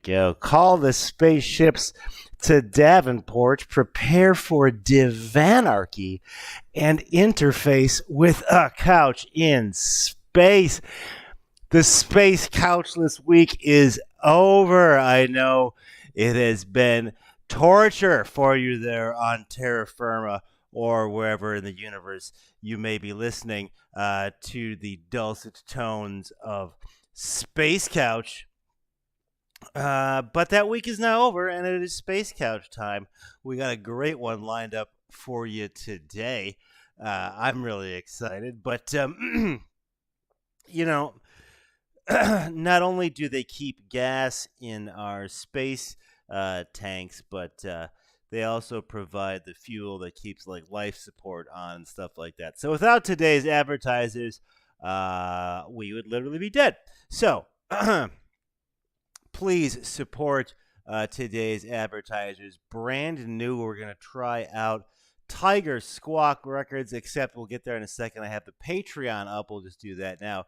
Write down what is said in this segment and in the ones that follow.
go. Call the spaceships to Davenport, prepare for divanarchy, and interface with a couch in space. The Space Couchless Week is over. I know it has been torture for you there on terra firma or wherever in the universe you may be listening to the dulcet tones of Space Couch. But that week is now over, and it is Space Couch time. We got a great one lined up for you today. I'm really excited, but you know, not only do they keep gas in our space tanks, but they also provide the fuel that keeps like life support on and stuff like that. So without today's advertisers, we would literally be dead. So please support today's advertisers. Brand new, we're going to try out Tiger Squawk Records, except we'll get there in a second. I have the Patreon up. We'll just do that now.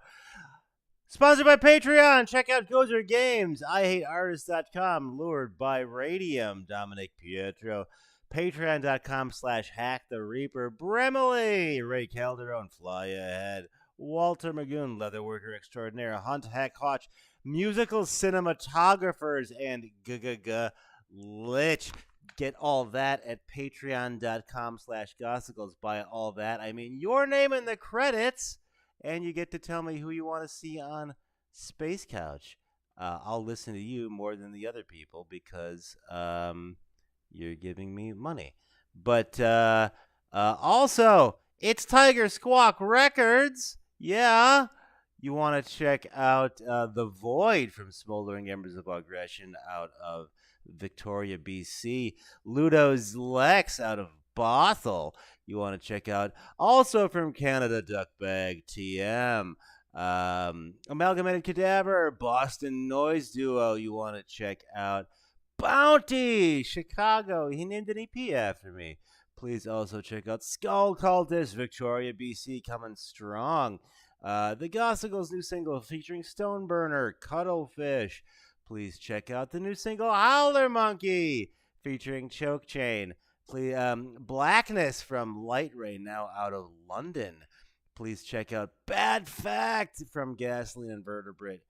Sponsored by Patreon. Check out Gozer Games, IHateArtists.com, Lured by Radium, Dominic Pietro, Patreon.com/HackTheReaper, Bremily, Ray Calderon, Fly Ahead, Walter Magoon, Leatherworker Extraordinaire, Hunt Hack Hotch, Musical Cinematographers, and Lich. Get all that at Patreon.com/Gossicles. Buy all that. I mean, your name in the credits. And you get to tell me who you want to see on Space Couch. I'll listen to you more than the other people because you're giving me money. But also, it's Tiger Squawk Records. Yeah. You want to check out The Void from Smoldering Embers of Aggression out of Victoria, BC. Ludo's Lex out of Bothell. You want to check out also from Canada, Duckbag TM, Amalgamated Cadaver, Boston Noise Duo. You want to check out Bounty, Chicago. He named an EP after me. Please also check out Skull Cultist, Victoria, BC, coming strong. The Gossicles' new single featuring Stoneburner, Cuttlefish. Please check out the new single Howler Monkey featuring Choke Chain. Please, Blackness from Light Ray, now out of London. Please check out Bad Fact from Gasoline and Vertebrate.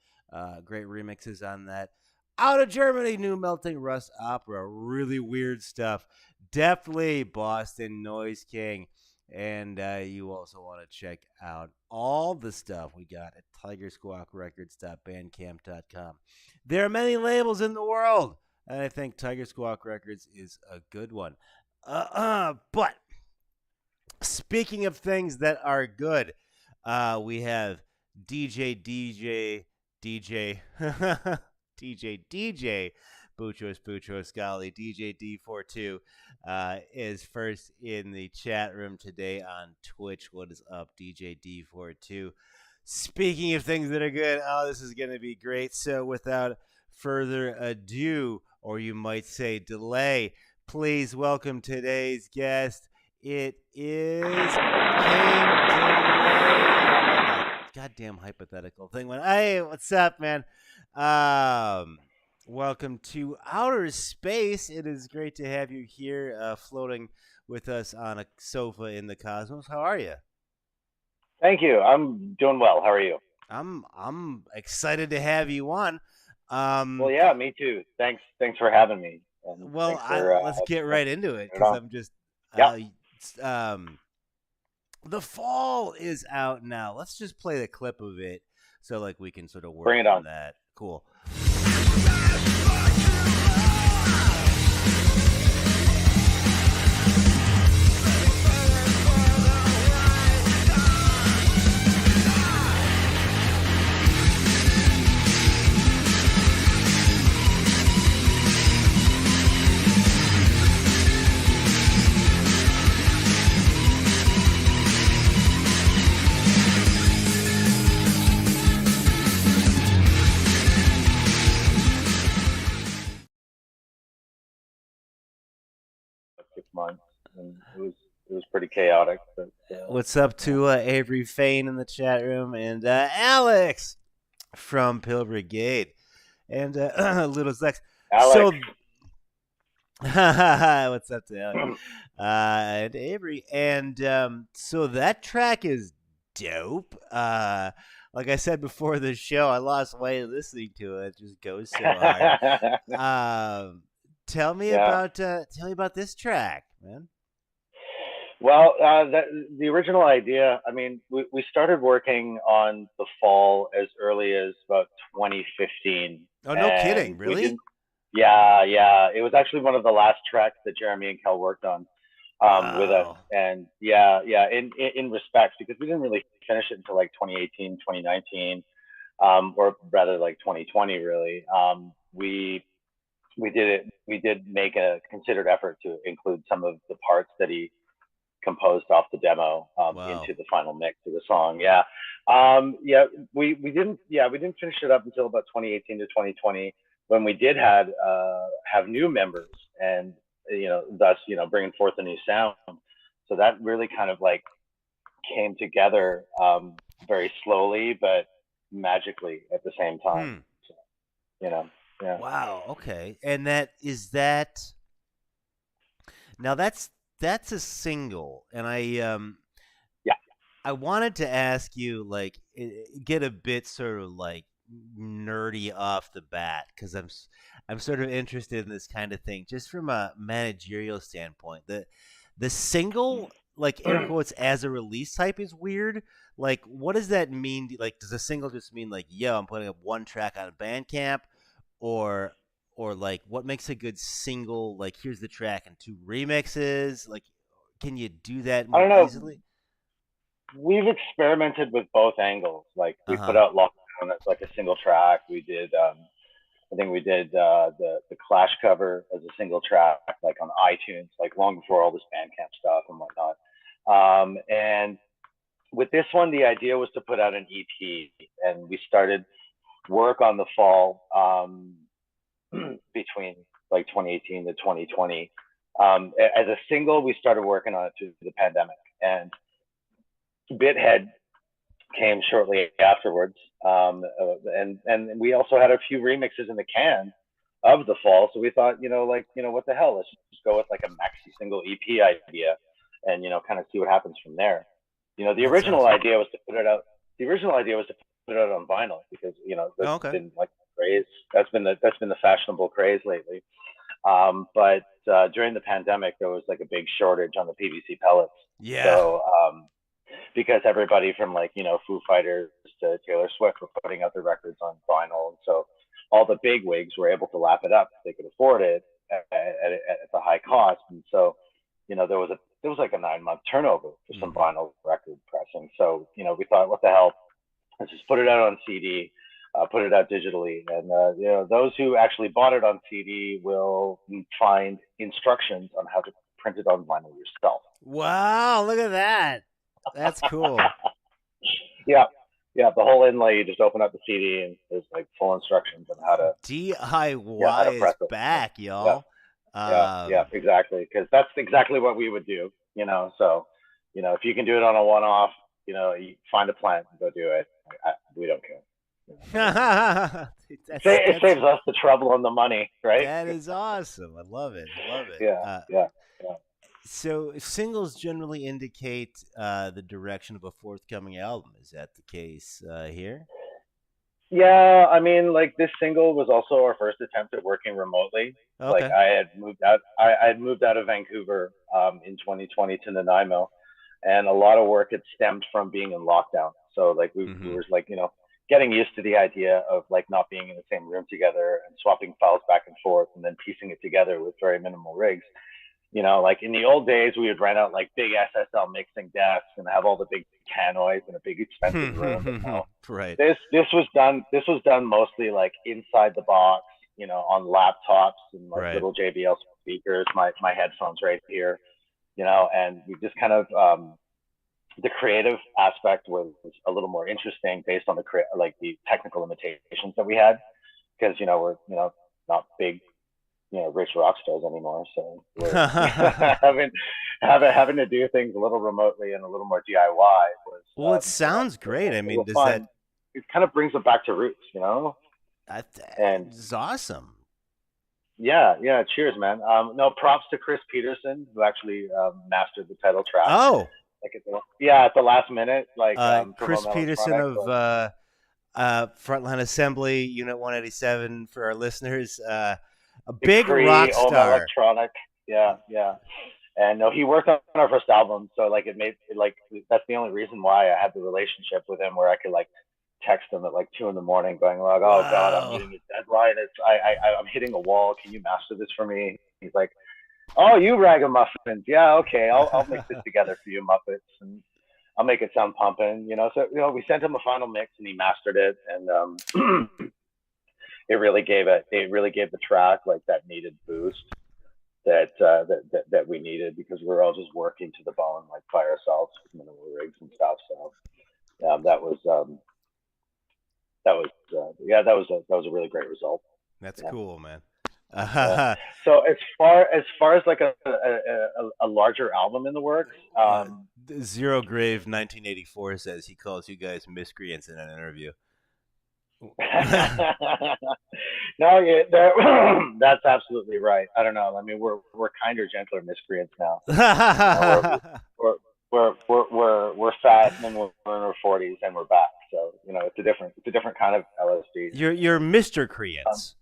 Great remixes on that. Out of Germany, New Melting Rust Opera. Really weird stuff. Definitely Boston Noise King. And you also want to check out all the stuff we got at tigersquawkrecords.bandcamp.com. There are many labels in the world, and I think Tiger Squawk Records is a good one. But speaking of things that are good, we have DJ Buchos Golly. DJ D42 is first in the chat room today on Twitch. What is up, DJ D42? Speaking of things that are good, this is going to be great. So without further ado, or you might say delay, please welcome today's guest. It is Kaine Delays. Goddamn hypothetical thing. Hey, what's up, man? Welcome to outer space. It is great to have you here, floating with us on a sofa in the cosmos. How are you? Thank you. I'm doing well. How are you? I'm excited to have you on. Well, yeah, me too. Thanks for having me. Well, let's get right into it because I'm just the fall is out now. Let's just play the clip of it so like we can sort of work on that. Cool. Months, and it was pretty chaotic. But what's up to Avery Fain in the chat room and Alex from Pill Brigade? and Little Lex. Alex. So, what's up to Alex and Avery? And so that track is dope. Like I said before the show, I lost weight listening to it. It just goes so hard. Um, Yeah. tell me about this track, man. Well, the original idea, I mean, we started working on the fall as early as about 2015, Oh, no kidding, and we really? didn't. Yeah, yeah. It was actually one of the last tracks that Jeremy and Kel worked on with us, Wow. and yeah, yeah. In respects, because we didn't really finish it until like 2018, 2019, or rather like 2020, really. We did it. We did make a considered effort to include some of the parts that he composed off the demo Wow. into the final mix of the song. Yeah, yeah. We didn't finish it up until about 2018 to 2020 when we did have new members and thus bringing forth a new sound. So that really kind of like came together very slowly but magically at the same time. Hmm. So, you know, yeah, Wow. Okay. And that now that's a single, and yeah. I wanted to ask you, like, get a bit sort of like nerdy off the bat because I'm sort of interested in this kind of thing just from a managerial standpoint. The single, like air quotes, as a release type is weird. Like, what does that mean? Like, does a single just mean like, yo, I'm putting up one track on Bandcamp, or like what makes a good single? Like, here's the track and two remixes. Like, can you do that I more don't know. easily? We've experimented with both angles. Like Uh we put huh. out Lockdown as like a single track. We did I think we did the Clash cover as a single track, like on iTunes, like long before all this Bandcamp stuff and whatnot. And with this one, the idea was to put out an EP, and we started work on the fall between like 2018 to 2020. As a single, we started working on it through the pandemic, and Bithead came shortly afterwards. And we also had a few remixes in the can of the fall. So we thought, what the hell? Let's just go with like a maxi single EP idea, and kind of see what happens from there. The That's original awesome. idea was to put it out. The original idea was to put it out on vinyl because that's Oh, okay. been like craze. That's been the fashionable craze lately. But during the pandemic, there was like a big shortage on the PVC pellets. Yeah. So because everybody from like Foo Fighters to Taylor Swift were putting out their records on vinyl, and so all the big wigs were able to lap it up. They could afford it at the high cost, and so there was like a 9 month turnover for some Hmm. vinyl record pressing. So we thought, what the hell? Let's just put it out on CD. Put it out digitally, and those who actually bought it on CD will find instructions on how to print it on vinyl yourself. Wow, look at that. That's cool. Yeah, yeah. The whole inlay, you just open up the CD and there's like full instructions on how DIY to is press it. back, Yeah, y'all. yeah, yeah. Um, Exactly, because that's exactly what we would do. So if you can do it on a one-off, you find a plant and go do it. We don't care. It that's saves us the trouble and the money, right? that is awesome. I love it. I love it. Yeah, yeah, yeah. So singles generally indicate the direction of a forthcoming album. Is that the case here? Yeah, I mean, like this single was also our first attempt at working remotely. Like Okay. I had moved out of Vancouver in 2020 to Nanaimo, and a lot of work had stemmed from being in lockdown. So like we Mm-hmm. were like getting used to the idea of like not being in the same room together and swapping files back and forth, and then piecing it together with very minimal rigs. Like in the old days, we would rent out like big SSL mixing desks and have all the big tannoys in a big expensive room. But no, Right. this was done mostly like inside the box, on laptops and like Right. little JBL speakers, my headphones right here, and we just kind of the creative aspect was a little more interesting based on like the technical limitations that we had because we're not big rich rock stars anymore. So we're having having to do things a little remotely and a little more DIY was Well, it sounds was great. I a mean, little does that fun. It kind of brings it back to roots. And It's awesome. yeah, yeah. Cheers, man. No, props to Chris Peterson who actually mastered the title track. Oh, Like at the last minute, like Chris Promote Peterson Electronic. of Frontline Assembly, Unit 187 for our listeners. A big Decree, rock Om star. Electronic. Yeah, yeah. And no, he worked on our first album, so like it made it, like that's the only reason why I had the relationship with him, where I could like text him at like 2 a.m, going like, "Oh God, I'm Wow. meeting a deadline. I'm hitting a wall. Can you master this for me?" He's like, "Oh, you ragamuffins. Yeah, okay. I'll mix it together for you, Muppets, and I'll make it sound pumping." So we sent him a final mix, and he mastered it, and it really gave the track like that needed boost that we needed, because we were all just working to the bone like by ourselves with minimal rigs and stuff. So that was a really great result. That's Yeah. cool, man. Yeah. So as far as like a larger album in the works, Zero Grave 1984 says he calls you guys miscreants in an interview. no, yeah, that's absolutely right. I don't know. I mean, we're kinder, gentler miscreants now. We're we're fat and we're in our 40s and we're back. So it's a different kind of LSD. You're Mr. Um, Creants.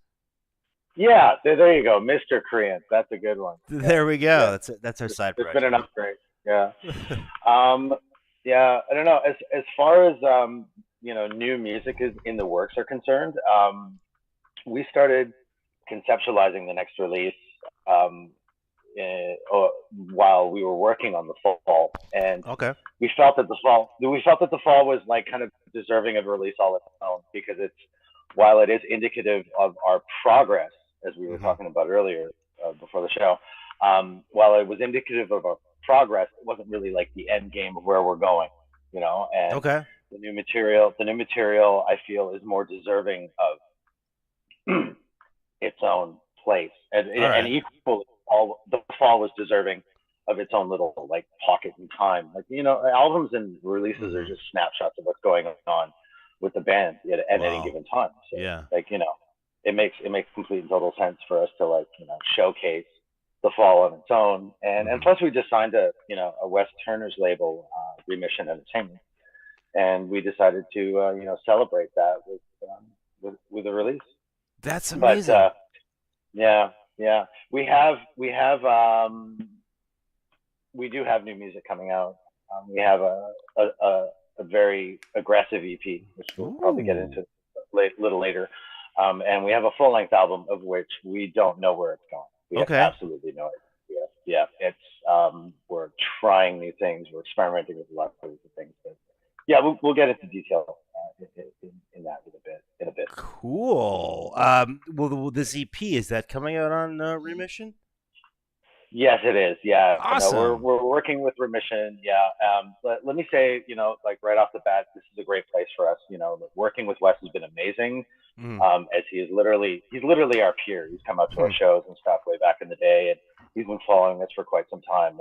yeah, there you go, Mr. Korean. That's a good one. Yeah, There we go. yeah. That's our side It's been project. an upgrade. Yeah. Um, yeah, I don't know. As far as new music is in the works are concerned, we started conceptualizing the next release um, while we were working on the fall, and Okay. we felt that the fall was like kind of deserving of release all its own, because while it is indicative of our progress, as we were Hmm. talking about earlier before the show, while it was indicative of our progress, it wasn't really like the end game of where we're going, and Okay. the new material I feel is more deserving of its own place, All and right. equally, all the fall was deserving of its own little like pocket in time. Like albums and releases are Hmm. just snapshots of what's going on with the band at any Wow. given time. So Yeah. like it makes complete and total sense for us to like showcase the fall on its own, and Hmm. plus we just signed a Wes Turner's label, Remission Entertainment, and we decided to celebrate that with a release. That's But amazing. yeah, yeah. We do have new music coming out. We have a very aggressive EP, which we'll probably get Ooh. into little later. And we have a full length album of which we don't know where it's going. We have Okay. absolutely no idea. Yeah, it's we're trying new things. We're experimenting with a lot of things. But yeah, we'll get into detail in that in a bit. Cool. Well, this EP, is that coming out on Remission? Yes, it is. Yeah, no, we're Awesome. we're working with Remission. Yeah, but let me say, like right off the bat, this is a great place for us. Working with Wes has been amazing. Mm. As he's literally our peer. He's come out to our Hmm. shows and stuff way back in the day, and he's been following us for quite some time.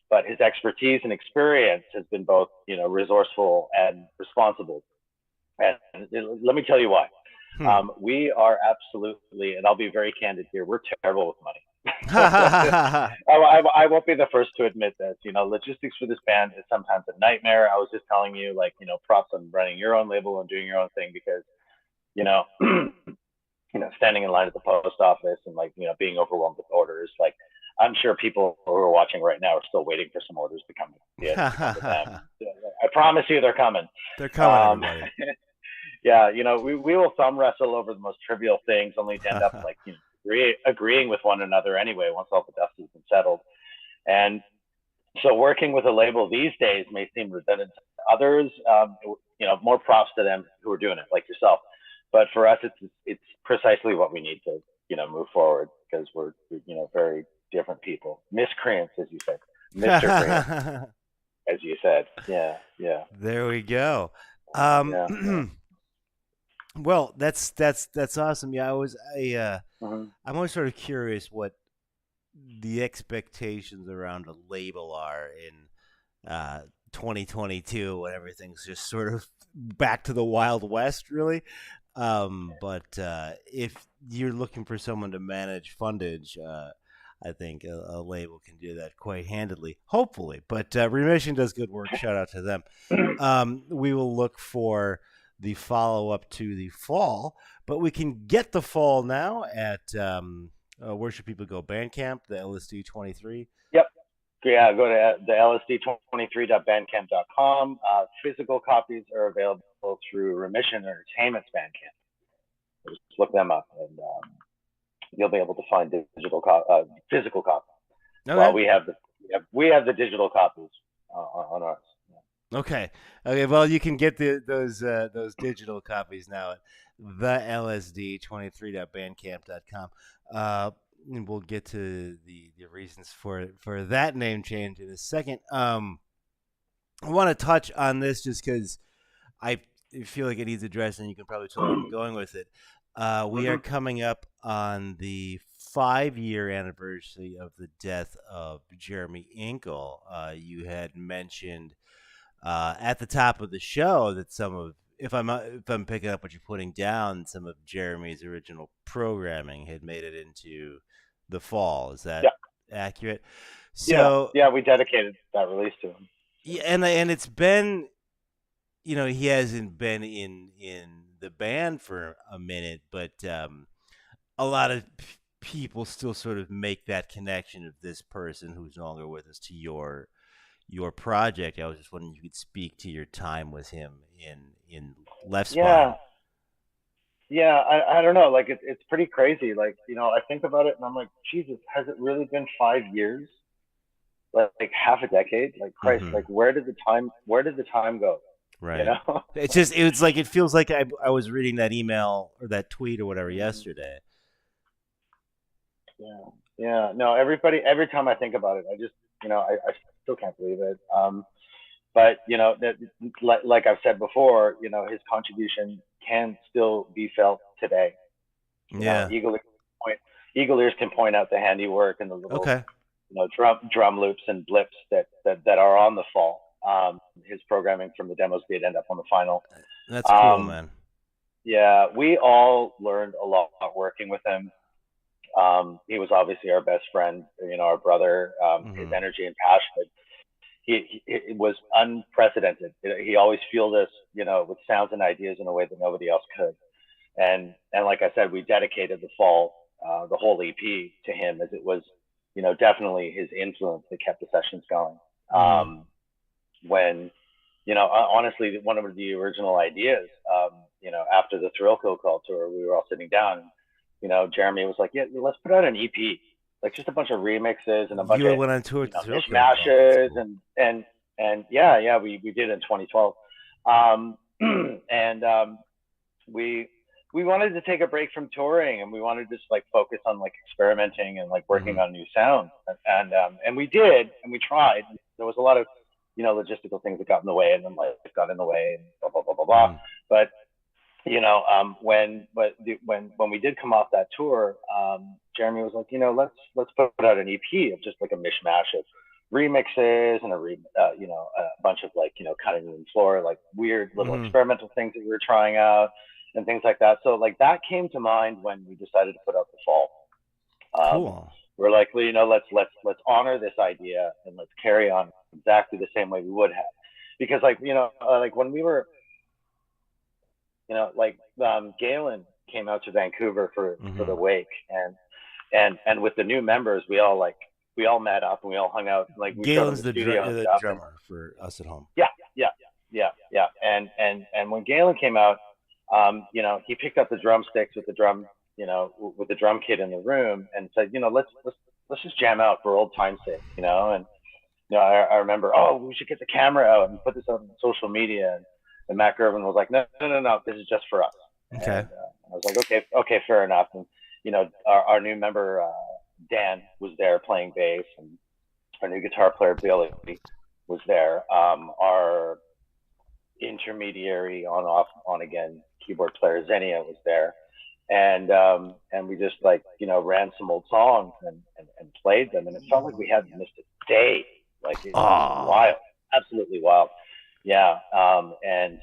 But his expertise and experience has been both, resourceful and responsible. And let me tell you why. Hmm. We are absolutely, and I'll be very candid here, we're terrible with money. Ha I won't be the first to admit this. Logistics for this band is sometimes a nightmare. I was just telling you, like, props on running your own label and doing your own thing, because, you know, standing in line at the post office and like, being overwhelmed with orders. Like, I'm sure people who are watching right now are still waiting for some orders to come to them. I promise you, they're coming. They're coming, Um, everybody. yeah, we will thumb wrestle over the most trivial things, only to end up like agreeing with one another anyway once all the dust has been settled. And so working with a label these days may seem redundant to others. More props to them who are doing it, like yourself. But for us, it's precisely what we need to move forward, because we're very different people, miscreants, as you said, Mr. Creant, as you said. Yeah, yeah, There we go. Um, yeah, yeah. well, that's awesome. Yeah, Mm-hmm. I'm always sort of curious what the expectations around a label are in 2022 when everything's just sort of back to the Wild West, really. But if you're looking for someone to manage fundage, I think a label can do that quite handily, hopefully. But Remission does good work. Shout out to them. We will look for the follow up to the fall, but we can get the fall now at where should people go? Bandcamp, the LSD 23. Yep. Yeah, go to the lsd23.bandcamp.com. Physical copies are available through Remission Entertainment's Bandcamp. Just look them up, and you'll be able to find physical copies. Okay. Well, we have the digital copies on ours. Okay. Okay. Well, you can get those digital copies now at the lsd23.bandcamp.com. And we'll get to the reasons for that name change in a second. I want to touch on this just because I feel like it needs addressing. You can probably tell where I'm going with it. We are coming up on the 5-year anniversary of the death of Jeremy Inkle. You had mentioned at the top of the show that some of, if I'm picking up what you're putting down, some of Jeremy's original programming had made it into the fall. Is that accurate? So yeah, we dedicated that release to him. Yeah, and it's been, he hasn't been in the band for a minute, but a lot of people still sort of make that connection of this person who's no longer with us to your project. I was just wondering if you could speak to your time with him in Left Spine. Yeah, I don't know. Like it's pretty crazy. Like, I think about it and I'm like, Jesus, has it really been 5 years? Like half a decade? Like Christ, like where did the time go? Right. It feels like I was reading that email or that tweet or whatever yesterday. Yeah. No, every time I think about it, I just, I still can't believe it. But that, like I've said before, his contribution can still be felt today. Eagle Ears can point out the handiwork and the little, drum loops and blips that are on the fall. His programming from the demos did end up on the final. That's cool, man. Yeah, we all learned a lot working with him. He was obviously our best friend, our brother. His energy and passion. It was unprecedented. He always fueled us, with sounds and ideas in a way that nobody else could. And like I said, we dedicated the fall, the whole EP to him, as it was, definitely his influence that kept the sessions going. When, honestly, one of the original ideas, after the Thrill Kill Call tour, we were all sitting down. Jeremy was like, "Yeah, let's put out an EP." Like just a bunch of remixes and a bunch of went on tour mishmashes cool. and we did in 2012, we wanted to take a break from touring and we wanted to just like focus on like experimenting and like working on new sounds and we did and we tried. There was a lot of logistical things that got in the way and then life got in the way and blah blah blah blah blah. But when we did come off that tour, Jeremy was like, let's put out an EP of just like a mishmash of remixes and a bunch of like, cutting room floor, like weird little experimental things that we were trying out and things like that. So like that came to mind when we decided to put out the fall. Cool. We're like, well, let's honor this idea and let's carry on exactly the same way we would have, because like, like when we were, Galen came out to Vancouver for the wake, and with the new members, we all met up and we all hung out. Like Galen's the drummer for us at home. Yeah. And when Galen came out, he picked up the drumsticks with the drum, with the drum kit in the room and said, let's just jam out for old time's sake, and I remember, we should get the camera out and put this out on social media. And Matt Gervin was like, no, this is just for us. Okay. And, I was like, okay, fair enough. And, our new member, Dan, was there playing bass, and our new guitar player, Billy, was there. Our intermediary on again keyboard player, Xenia, was there. And we just ran some old songs and played them. And it felt like we hadn't missed a day. Like it was wild, absolutely wild. Yeah. And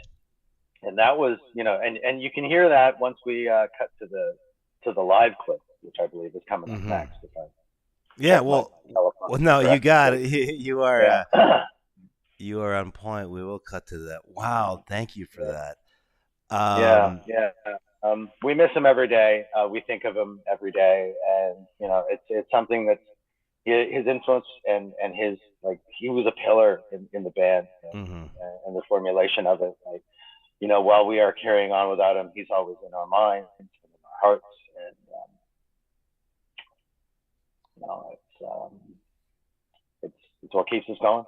And that was, and you can hear that once we cut to the live clip, which I believe is coming up Mm-hmm. next. If I Yeah. check my Well. telephone Well. No, you got correctly. it. Yeah. You are on point. We will cut to that. Wow. Thank you for Yeah. that. Yeah. Um. Yeah. We miss him every day. We think of him every day, and it's something that's his influence and his, like, he was a pillar in the band, Mhm. and the formulation of it. Like, while we are carrying on without him, he's always in our minds and in our hearts, and you know, it's what keeps us going.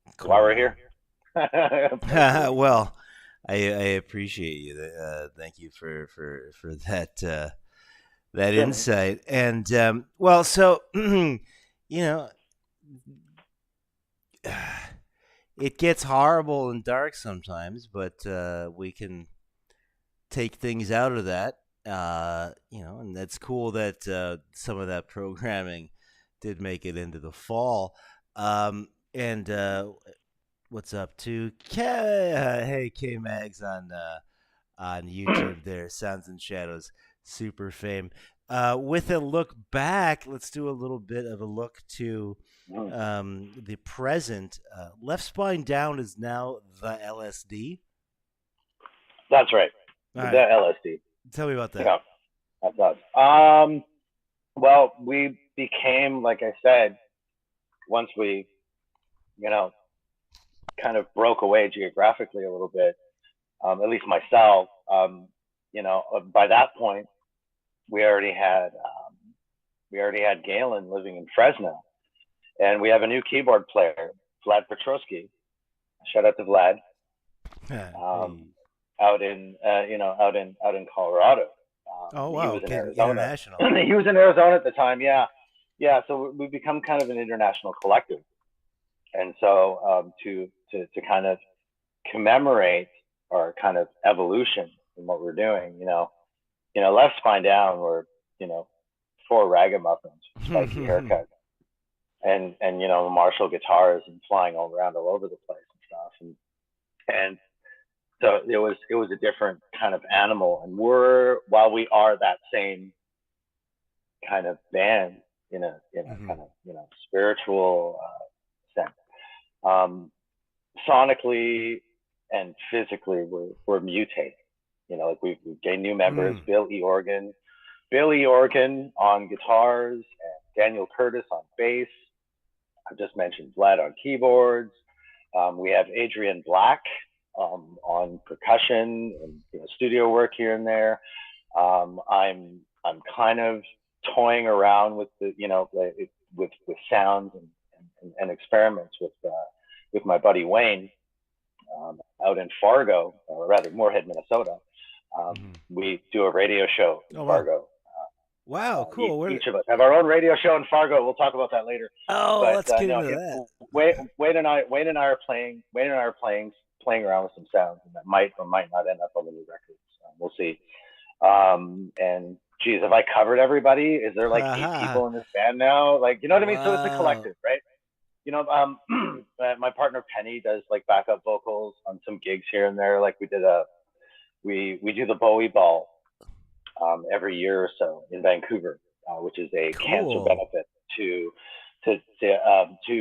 It's why we're Cool. here. Personally. Well, I appreciate you. Thank you for that that Sure, man. insight. And well, so you know, it gets horrible and dark sometimes, but we can take things out of that. And that's cool that some of that programming did make it into the fall. And what's up to hey K Mags on YouTube there, Sounds and Shadows, super fame. With a look back, let's do a little bit of a look to Mm. the present. Left Spine Down is now the LSD. That's right. All The right, LSD. tell me about that. Yeah, that does. Well, we became, like I said, once we, you know, kind of broke away geographically a little bit, at least myself, by that point, we already had, Galen living in Fresno, and we have a new keyboard player, Vlad Petrosky. Shout out to Vlad, um, Hey. out in Colorado. Oh He wow, was in getting Arizona. international. He was in Arizona at the time. Yeah, yeah. So we've become kind of an international collective, and so to kind of commemorate our kind of evolution in what we're doing, Left Spine Down were, you know, four ragamuffins, spiky haircuts, and Marshall guitars and flying all around all over the place and stuff, and so it was a different kind of animal, and while we are that same kind of band in a Mhm. kind of spiritual sense, um, sonically and physically we're mutating. Like we've gained new members. Mm. Bill E. Organ on guitars, and Daniel Curtis on bass. I've just mentioned Vlad on keyboards. We have Adrian Black on percussion and studio work here and there. I'm kind of toying around with with sounds and experiments with my buddy Wayne, out in Fargo, or rather Moorhead, Minnesota. Mhm. We do a radio show in Oh wow. Fargo. Wow, cool. Each of us have our own radio show in Fargo. We'll talk about that later. Oh, But let's get no, into that. Wayne and I are playing around with some sounds, and that might or might not end up on the new records. We'll see. And geez, have I covered everybody? Is there like eight Haha. people in this band now? Like, you know what I mean? So it's a Wow. collective, right? My partner Penny does like backup vocals on some gigs here and there. Like we do the Bowie Ball every year or so in Vancouver, which is a cancer Cool. benefit to to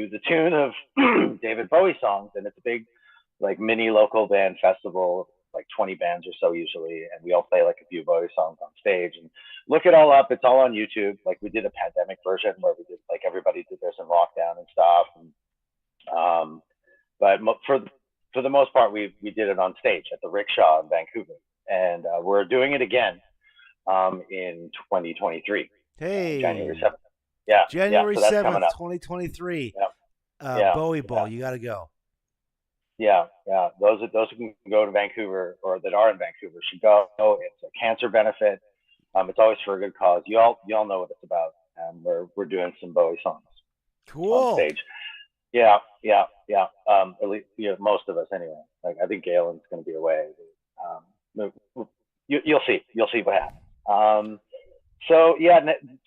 the tune of David Bowie songs, and it's a big like mini local band festival, like 20 bands or so usually, and we all play like a few Bowie songs on stage. And look it all up; it's all on YouTube. Like we did a pandemic version where we did like everybody did theirs in lockdown and stuff. But for the most part, we did it on stage at the Rickshaw in Vancouver, and we're doing it again in 2023, January Hey. 7th. Yeah, yeah. January So that's coming 7th, up. 2023. Yeah, yeah, Bowie yeah, Ball, you got to go. yeah, yeah. Those who can go to Vancouver or that are in Vancouver should go. It's a cancer benefit. It's always for a good cause. You all know what it's about. We're doing some Bowie songs on Cool. stage. Yeah, yeah, yeah. At least most of us anyway. Like I think Galen's going to be away. You'll see. You'll see what happens. So yeah.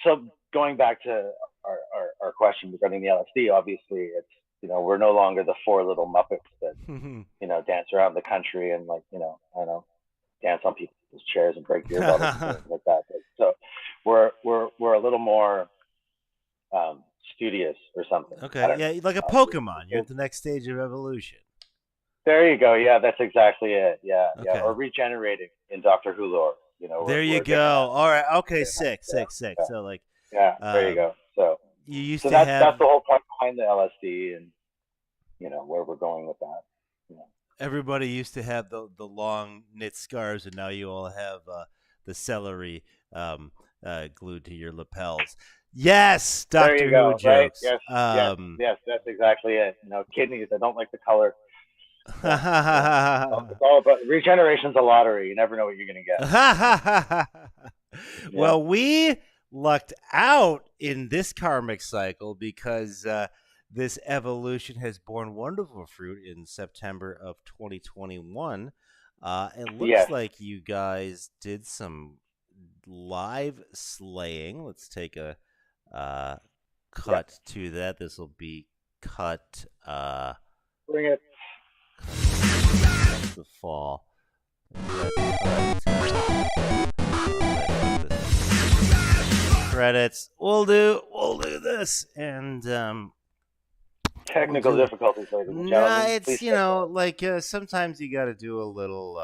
So going back to our question regarding the LSD, obviously we're no longer the four little Muppets that, dance around the country and like, I don't know, dance on people's chairs and break beer bottles and things like that. So we're a little more studious or something. Okay, yeah, like a Pokemon. You're at the next stage of evolution. There you go. Yeah, that's exactly it. Yeah, Okay. yeah. Or regenerating in Doctor Who lore. There you go. All right. Okay, sick. So like, there you go. So you used to have that's the whole point behind the LSD and where we're going with that. Everybody used to have the long knit scarves, and now you all have the celery glued to your lapels. Yes, Doctor Who jokes. Right? Yes, that's exactly it. Kidneys. I don't like the color. It's all about regeneration's a lottery. You never know what you're going to get. Well, we lucked out in this karmic cycle because this evolution has borne wonderful fruit in September of 2021. It looks like you guys did some live slaying. Let's take a cut to that. This will be cut. Bring it. The fall. Credits. We'll do this and technical difficulties, ladies and gentlemen. It's sometimes you got to do a little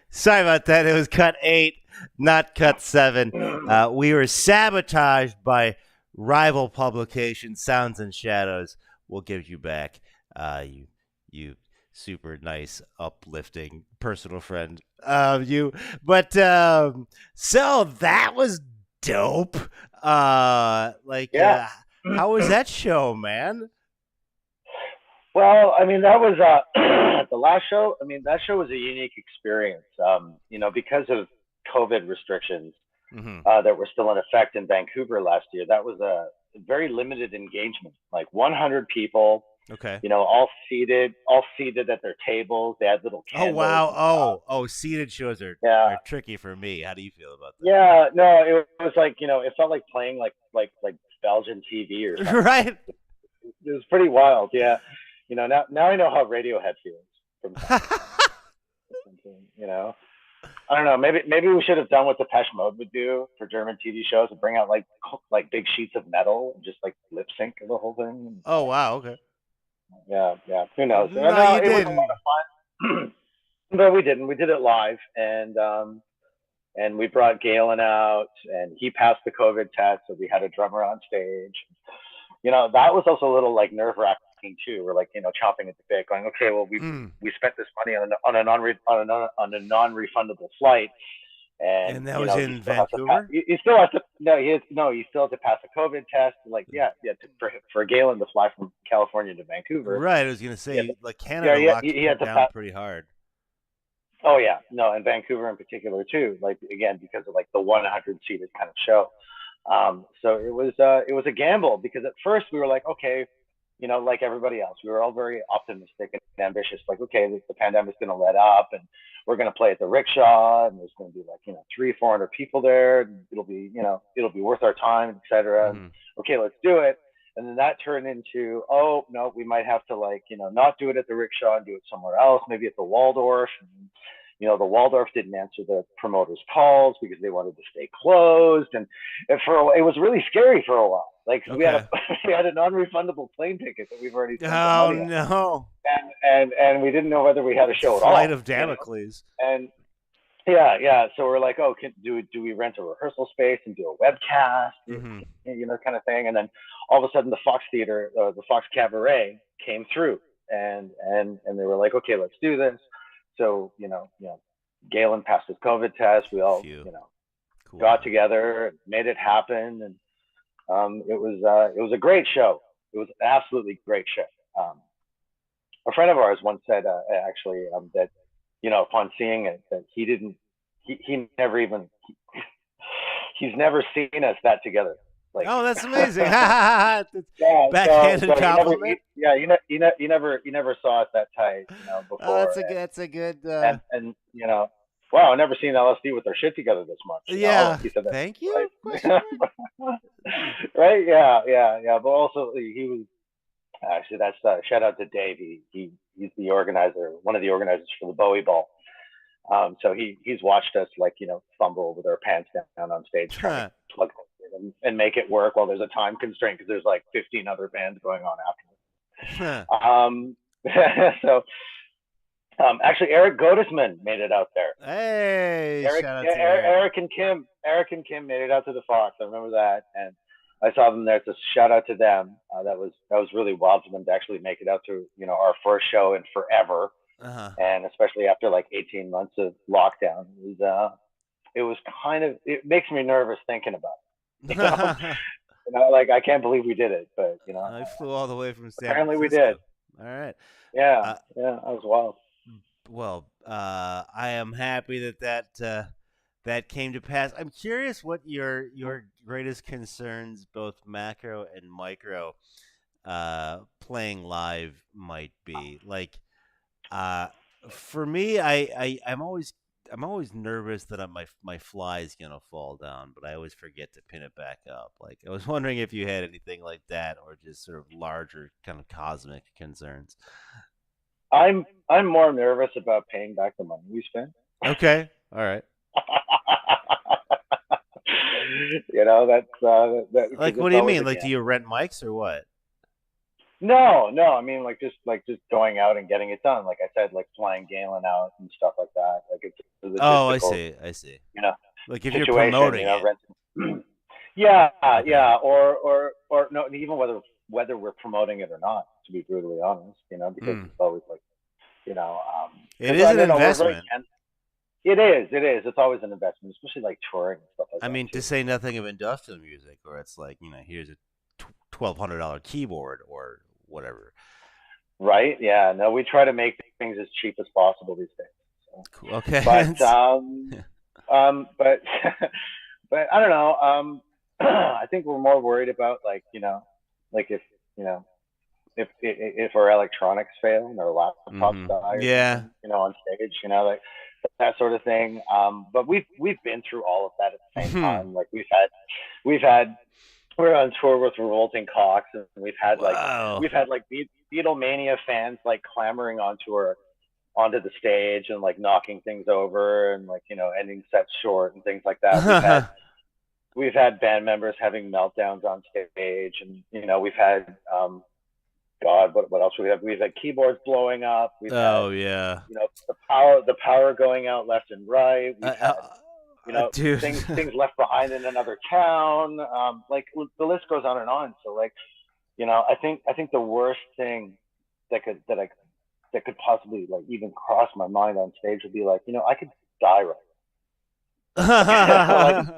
Sorry about that. It was cut 8, not cut 7. We were sabotaged by rival publication Sounds and Shadows. We'll give you back, you super nice, uplifting personal friend. So that was dope. How was that show, man? Well, I mean, that was the last show. I mean, that show was a unique experience. Because of COVID restrictions that were still in effect in Vancouver last year. That was a very limited engagement, like 100 people. Okay. All seated at their tables. They had little candles. Oh, wow. Seated shows are tricky for me. How do you feel about that? Yeah, no, it was like, it felt like playing like Belgian TV or something. Right. It was pretty wild. Yeah. Now I know how Radiohead feels. I don't know. Maybe we should have done what Depeche Mode would do for German TV shows and bring out like big sheets of metal and just like lip sync the whole thing. Oh wow, okay. Yeah. Who knows? No, you didn't. Was a lot of fun. But we didn't. We did it live, and we brought Galen out, and he passed the COVID test, so we had a drummer on stage. That was also a little like nerve-wracking too. We're like, chomping at the bit, going, okay, well, we spent this money on a non-refundable flight, and that was in Vancouver. He still has to he still has to pass a COVID test. Like, for Galen to fly from California to Vancouver. Right, I was gonna say, like Canada locked he had to down pretty hard. Oh yeah, no, and Vancouver in particular too. Like again, because of like the 100 seated kind of show. So it was a gamble because at first we were like, okay, like everybody else, we were all very optimistic and ambitious. Like, okay, the pandemic's going to let up, and we're going to play at the rickshaw, and there's going to be like 300-400 people there. And it'll be worth our time, etc. Mm-hmm. Okay, let's do it. And then that turned into, oh no, we might have to not do it at the rickshaw and do it somewhere else, maybe at the Waldorf. And, the Waldorf didn't answer the promoters' calls because they wanted to stay closed, and it was really scary for a while. Like we had a non-refundable plane ticket that we've already spent money on. No! And we didn't know whether we had a show at all. Flight of Damocles. And yeah. So we're like, oh, do we rent a rehearsal space and do a webcast, Mm-hmm. kind of thing. And then all of a sudden, the Fox Theater, the Fox Cabaret, came through, and they were like, okay, let's do this. So Galen passed his COVID test. We all Phew. Cool, got man. together, and made it happen, and it was a great show. It was an absolutely great show. A friend of ours once said, actually, that upon seeing it, that he never even he's never seen us that together. Like, Oh, that's amazing. That's yeah, backhanded compliment. you never saw us that tight, Oh, before, that's a good. and wow, I've never seen LSD with their shit together this much. Yeah. Like, he said that Thank you? Question right. mark. Right? Yeah. But also, he was actually, that's shout out to Dave. He's the organizer, one of the organizers for the Bowie Ball. So he's watched us, like, fumble with our pants down on stage trying to plug it in and make it work while there's a time constraint because there's like 15 other bands going on after. So actually, Eric Godesman made it out there. Hey, Eric, shout out to Eric. Eric and Kim made it out to the Fox. I remember that, and I saw them there. So shout out to them. That was really wild for them to actually make it out to our first show in forever, Uh-huh. and especially after like 18 months of lockdown. It makes me nervous thinking about it. Like, I can't believe we did it, but I flew all the way from San apparently we Francisco. did. All right. Yeah, that was wild. Well, I am happy that came to pass. I'm curious what your greatest concerns, both macro and micro, playing live might be. Like, for me, I'm always nervous that my fly is gonna fall down, but I always forget to pin it back up. Like, I was wondering if you had anything like that, or just sort of larger kind of cosmic concerns. I'm more nervous about paying back the money we spent. Okay, all right. That's that because Like, what it's do you always mean? a Like, do gamble. you rent mics or what? No. I mean, like just going out and getting it done. Like I said, like flying Galen out and stuff like that. Like, it's a Oh, I logistical, see. I see. you know, Like, if you're situation. promoting it. Renting. Yeah, Okay. yeah, or no, even whether we're promoting it or not. To be brutally honest, because Hmm. it's always like, It because is I an don't know, we're very. investment. It is. It is. It's always an investment, especially like touring and stuff like I that mean, to too. say nothing of industrial music, where it's like, here's a $1,200 keyboard or whatever. Right? Yeah. No, we try to make things as cheap as possible these days. So. Cool. Okay. But but but I don't know. I think we're more worried about, like, like if if our electronics fail and our laptops Hmm. die or Yeah. something, on stage, like that sort of thing. But we've been through all of that at the same time. Like, we've had we're on tour with Revolting Cocks, and Wow. we've had like Beatlemania fans like clamoring onto the stage and like knocking things over and, like, ending sets short and things like that. We've had band members having meltdowns on stage, and we've had God, what else we have? We've had keyboards blowing up. We've had Oh, yeah. the power going out left and right. We've had Dude. things left behind in another town. Like, the list goes on and on. So, like, I think the worst thing that could possibly, like, even cross my mind on stage would be like, I could die right.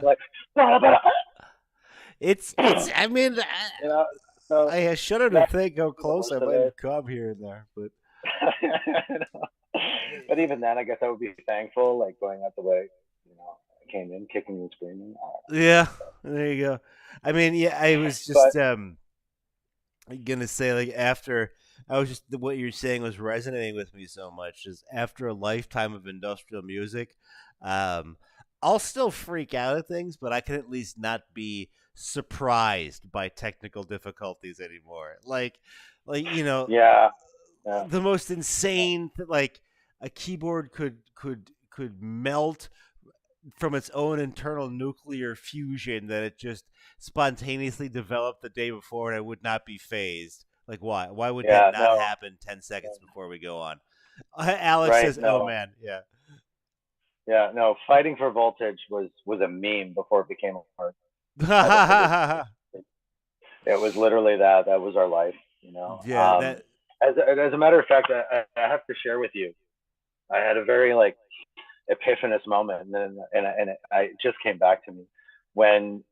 Like, it's. I mean, you know. So I shudder to that's think how the close worst I of might it. have come here and there, but But even then, I guess I would be thankful, like, going out the way, I came in kicking and screaming. yeah, there you go. I mean, yeah, I was But just gonna say, like, after I was just what you're saying was resonating with me so much is after a lifetime of industrial music, um, I'll still freak out at things, but I can at least not be surprised by technical difficulties anymore. Like yeah, yeah, the most insane, like a keyboard could melt from its own internal nuclear fusion that it just spontaneously developed the day before, and I would not be phased. Like, why? Why would that yeah. not No, happen 10 seconds before we go on? Alex right? says, "Oh No, man, yeah." Yeah, no, fighting for voltage was a meme before it became art. I don't think it was literally that. That was our life, you know. Yeah, that. As a matter of fact, I have to share with you. I had a very like epiphanous moment, and then it just came back to me when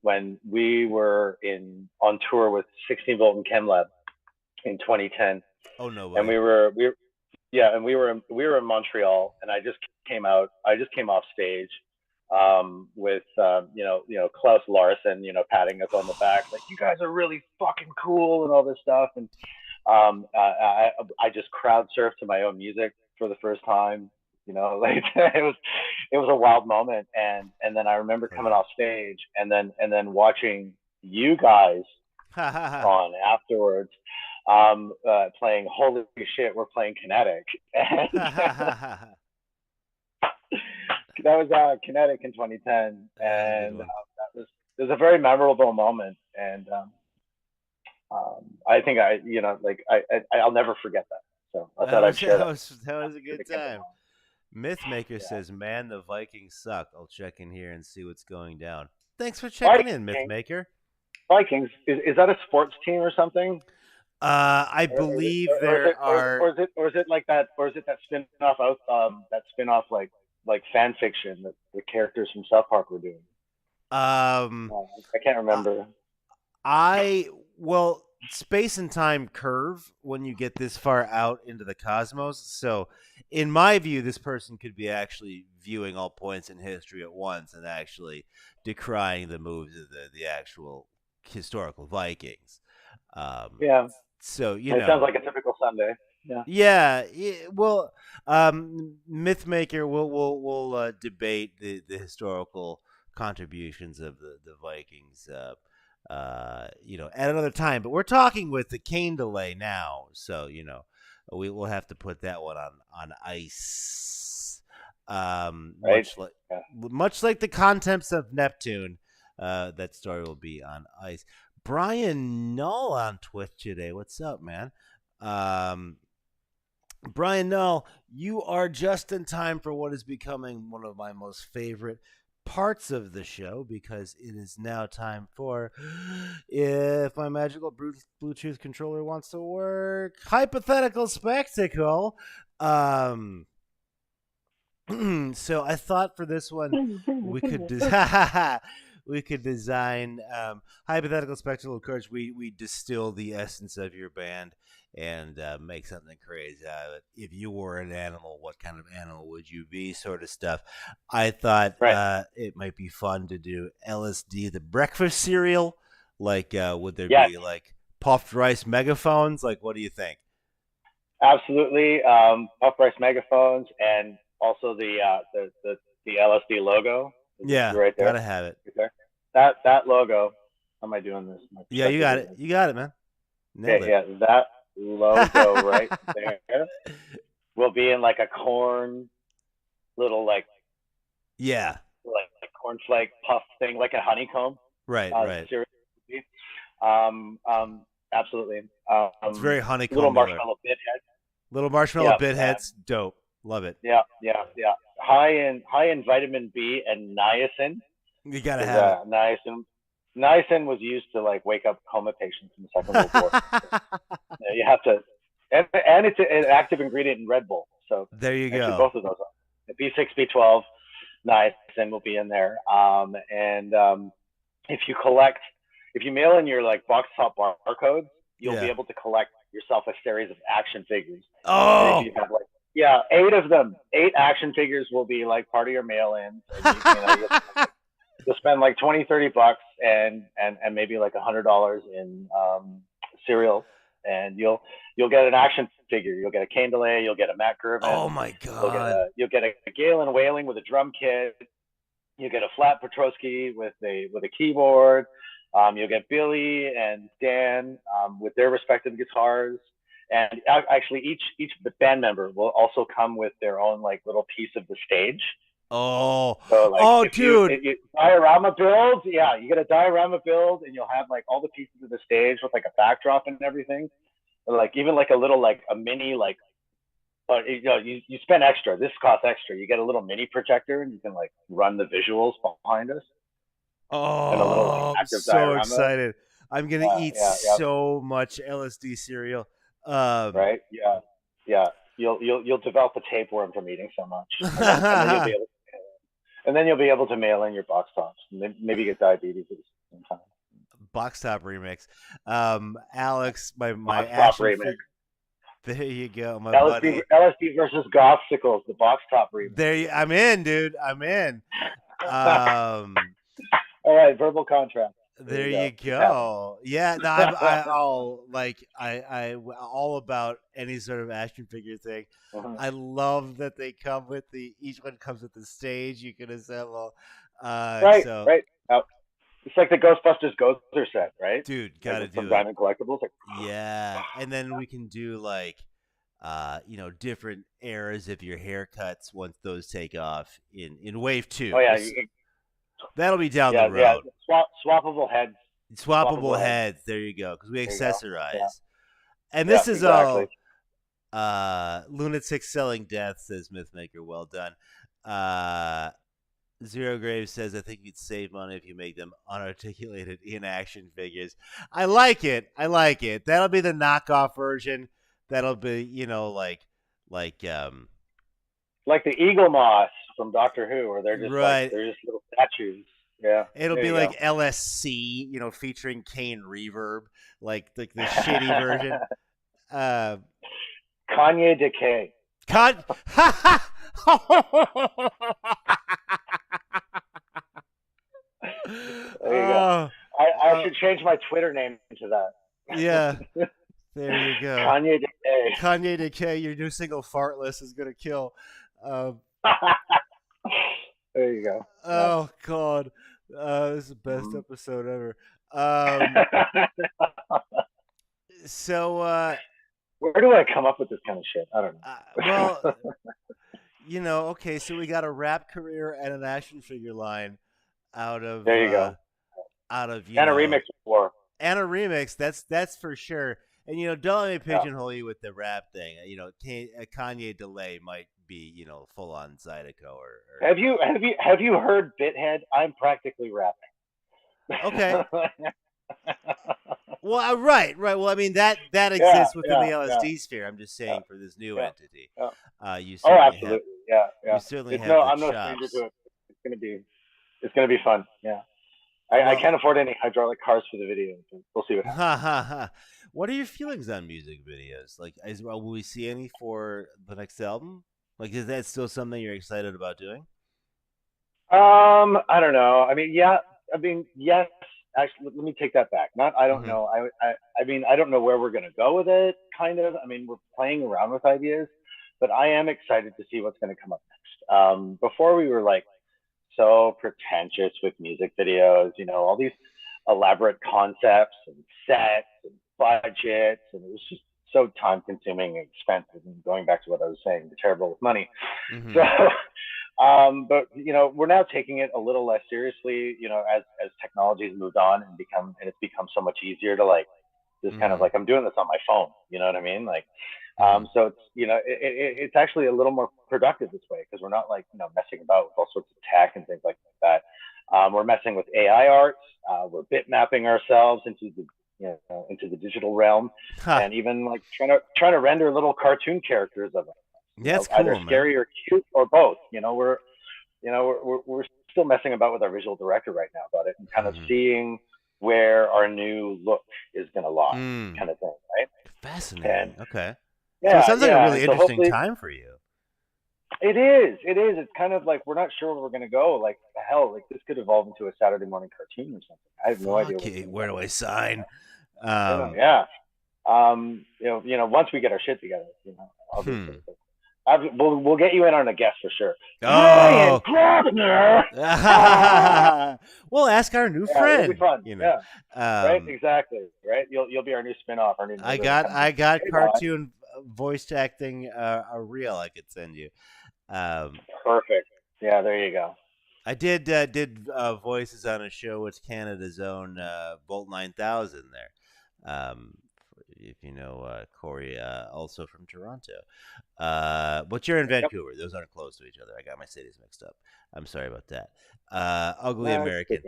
we were in on tour with 16 Volt and ChemLab in 2010, Oh no and way. we were yeah, and we were in Montreal, and I just came off stage with Klaus Larson, patting us on the back like you guys are really fucking cool and all this stuff, and I just crowd surfed to my own music for the first time. Like it was a wild moment, and then I remember coming off stage, and then watching you guys on afterwards, playing Holy Shit, we're playing Kinetic, and that was Kinetic in 2010, That's a good and one. that was it was a very memorable moment, and I think I'll never forget that. So I That thought I'd was share that that. was that was a It good became a time. Mythmaker yeah. says, "Man, the Vikings suck." I'll check in here and see what's going down. Thanks for checking in, Vikings, Mythmaker. Vikings. Is that a sports team or something? I believe there are. Or is it like that, or is it that spin off like fan fiction that the characters from South Park were doing? Um, I can't I, remember. well, space and time curve when you get this far out into the cosmos. So, in my view, this person could be actually viewing all points in history at once and actually decrying the moves of the actual historical Vikings. Um, Yeah, so it sounds like a typical Sunday. Yeah. yeah, well, Mythmaker, we'll debate the historical contributions of the Vikings, at another time. But we're talking with the Kaine delay now, so we will have to put that one on ice. Right. Yeah. Much like the contents of Neptune, that story will be on ice. Brian Null on Twitch today. What's up, man? Um, Brian Null, you are just in time for what is becoming one of my most favorite parts of the show because it is now time for if my magical Bluetooth controller wants to work. Hypothetical spectacle. Um, so I thought for this one we could we could design hypothetical spectacle. Of course, we distill the essence of your band and make something crazy out of it. If you were an animal, what kind of animal would you be? Sort of stuff. I thought Right. it might be fun to do LSD, the breakfast cereal. Like, would there Yes. be like puffed rice megaphones? Like, what do you think? Absolutely. Puff rice megaphones, and also the LSD logo is Yeah, right there. gotta have it. Right there. That logo. How am I doing this? My Yeah, you perspective got is it. You got it, man. Nailed okay. it. Yeah, that logo right there will be in like a corn little Yeah. like cornflake puff thing, like a honeycomb Right, right. cereal. Um, um, absolutely. It's very Little honeycombular. marshmallow bit head. Little marshmallow Yeah, bit heads, dope. Love it. yeah. High in vitamin B and niacin, You gotta because have it. niacin was used to like wake up coma patients in the Second World War. You have to, and it's an active ingredient in Red Bull. So There you actually, go. both of those are. The B6, B12, niacin will be in there. And if you collect, if you mail in your like box top barcodes, you'll be Yeah. able to collect yourself a series of action figures. And if Oh. you have like, yeah, 8 of them, 8 action figures will be like part of your mail-ins, and you'll spend like 20, $30, and maybe like $100 in cereal, and you'll get an action figure. You'll get a Kaine Delay, you'll get a Matt Oh Gervin, my god. you'll get a Galen Whaling with a drum kit. You get a flat Petrosky with a keyboard. You'll get Billy and Dan with their respective guitars, and actually each band member will also come with their own like little piece of the stage. Oh. So like Oh dude. if you diorama build, yeah, you get a diorama build, and you'll have like all the pieces of the stage with like a backdrop and everything, and like even like a little like a mini like but you spend extra. This costs extra. You get a little mini projector, and you can like run the visuals behind us, and a little like Oh, I'm active so diorama. excited. I'm gonna eat Yeah, so much LSD cereal. Um, right, yeah. You'll develop a tapeworm from eating so much, and then you'll be able, and then you'll be able to mail in your box tops, and maybe get diabetes at the same time. Box top remix. Alex, my Box top action remix. figure. There you go, my LSD buddy. LSD versus Gothsicles, the box top remix. I'm in, dude. I'm in. Um, All right, verbal contract. There there you you go. It's happening. go. Yeah, no, I all about any sort of action figure thing. Mhm. I love that they come with each one comes with the stage you can assemble. Right, So right. It's like the Ghostbusters Gozer set, right? dude, Like gotta from do it. Diamond Collectibles. Like, Yeah, and then we can do like, different eras of your haircuts once those take off in wave oh two. yeah, That'll be down the yeah. road. Swappable heads. Swappable Swappable heads. heads. There you go. Because we There you go. Yeah, accessorize. And yeah, this is exactly. all lunatic selling death, says Mythmaker. Well done. Zero Grave says, I think you'd save money if you make them unarticulated in action figures. I like it. I like it. That'll be the knockoff version. That'll be, like Like the Eagle Moss from Doctor Who, where they're just like right. they're just little statues. Yeah, It'll there be you like go. LSC, featuring Kane Reverb, like the shitty version. Uh Kanye Decay. Con There you go. Oh, I should change my Twitter name to yeah. that. There you go. Kanye Decay. Kanye Decay, your new single "Fartless" is gonna kill. Um, There you go. Yeah. oh God, this is the best Mhm. episode ever. So, Where do I come up with this kind of shit? I don't well, know. okay, so we got a rap career and an action figure line out of There you go. out of And a remix war. and a remix. That's for sure. And don't let me Yeah. pigeonhole you with the rap thing. Kanye Delay might be full on Zydeco or Have you heard Bithead? I'm practically rapping. okay. Well, right. Well, I mean that Yeah, exists within the yeah, LSD sphere. I'm just yeah, saying for this new yeah, entity, yeah. you Oh, certainly have absolutely. Yeah, you yeah. certainly have No, the I'm no stranger chops. to it. It's gonna be fun. Yeah. I Well, can't afford any hydraulic cars for the video. So we'll see what happens. ha ha ha. What are your feelings on music videos? Like, will we see any for the next album? Like, is that still something you're excited about doing? I don't know. I mean, yeah. I mean, yes. Actually, let me take that back. Not, I don't Hmm. know. I mean, I don't know where we're gonna go with it. Kind of. I mean, we're playing around with ideas, but I am excited to see what's gonna come up next. Before we were like so pretentious with music videos. All these elaborate concepts and sets and budgets, and it was just so time consuming and expensive. And going back to what I was saying, terrible with money. So, Hmm. but we're now taking it a little less seriously. As technology has moved on and it's become so much easier to like just kind of Hmm. like I'm doing this on my phone. You know what I mean? Like, Hmm. so it's actually a little more productive this way because we're not like messing about with all sorts of tech and things like that. We're messing with AI art. We're bit mapping ourselves into the digital realm, Ha. and even like trying to render little cartoon characters of us. That's Either cool, man. scary or cute or both. We're still messing about with our visual director right now about it and kind of Hmm. seeing where our new look is going to lie, Mm. kind of thing, right? And Fascinating. Okay. So it yeah, sounds like a yeah. really And so interesting hopefully time for you. it is. It is. It's kind of like we're not sure where we're gonna go. Like hell, like this could evolve into a Saturday morning cartoon or something. I have no idea Fuck where it's it. gonna Where do go. I sign? Yeah. Once we get our shit together, Hmm. obviously. We'll get you in on a guest for sure. Ryan Oh. Klobuchar. We'll ask our new Yeah, it'll be friend. fun. Yeah, right. Um, Exactly. Right. You'll be our new spin-off, our new I neighbor that got comes in. I got Hey, bud. cartoon voice acting a reel I could send you. Um, Perfect. Yeah. There you go. I did voices on a show with Canada's own Bolt 9000 there. if you know Corey, also from Toronto. But you're in Yep. Vancouver. Those aren't close to each other. I got my cities mixed up. I'm sorry about that. Ugly It's American.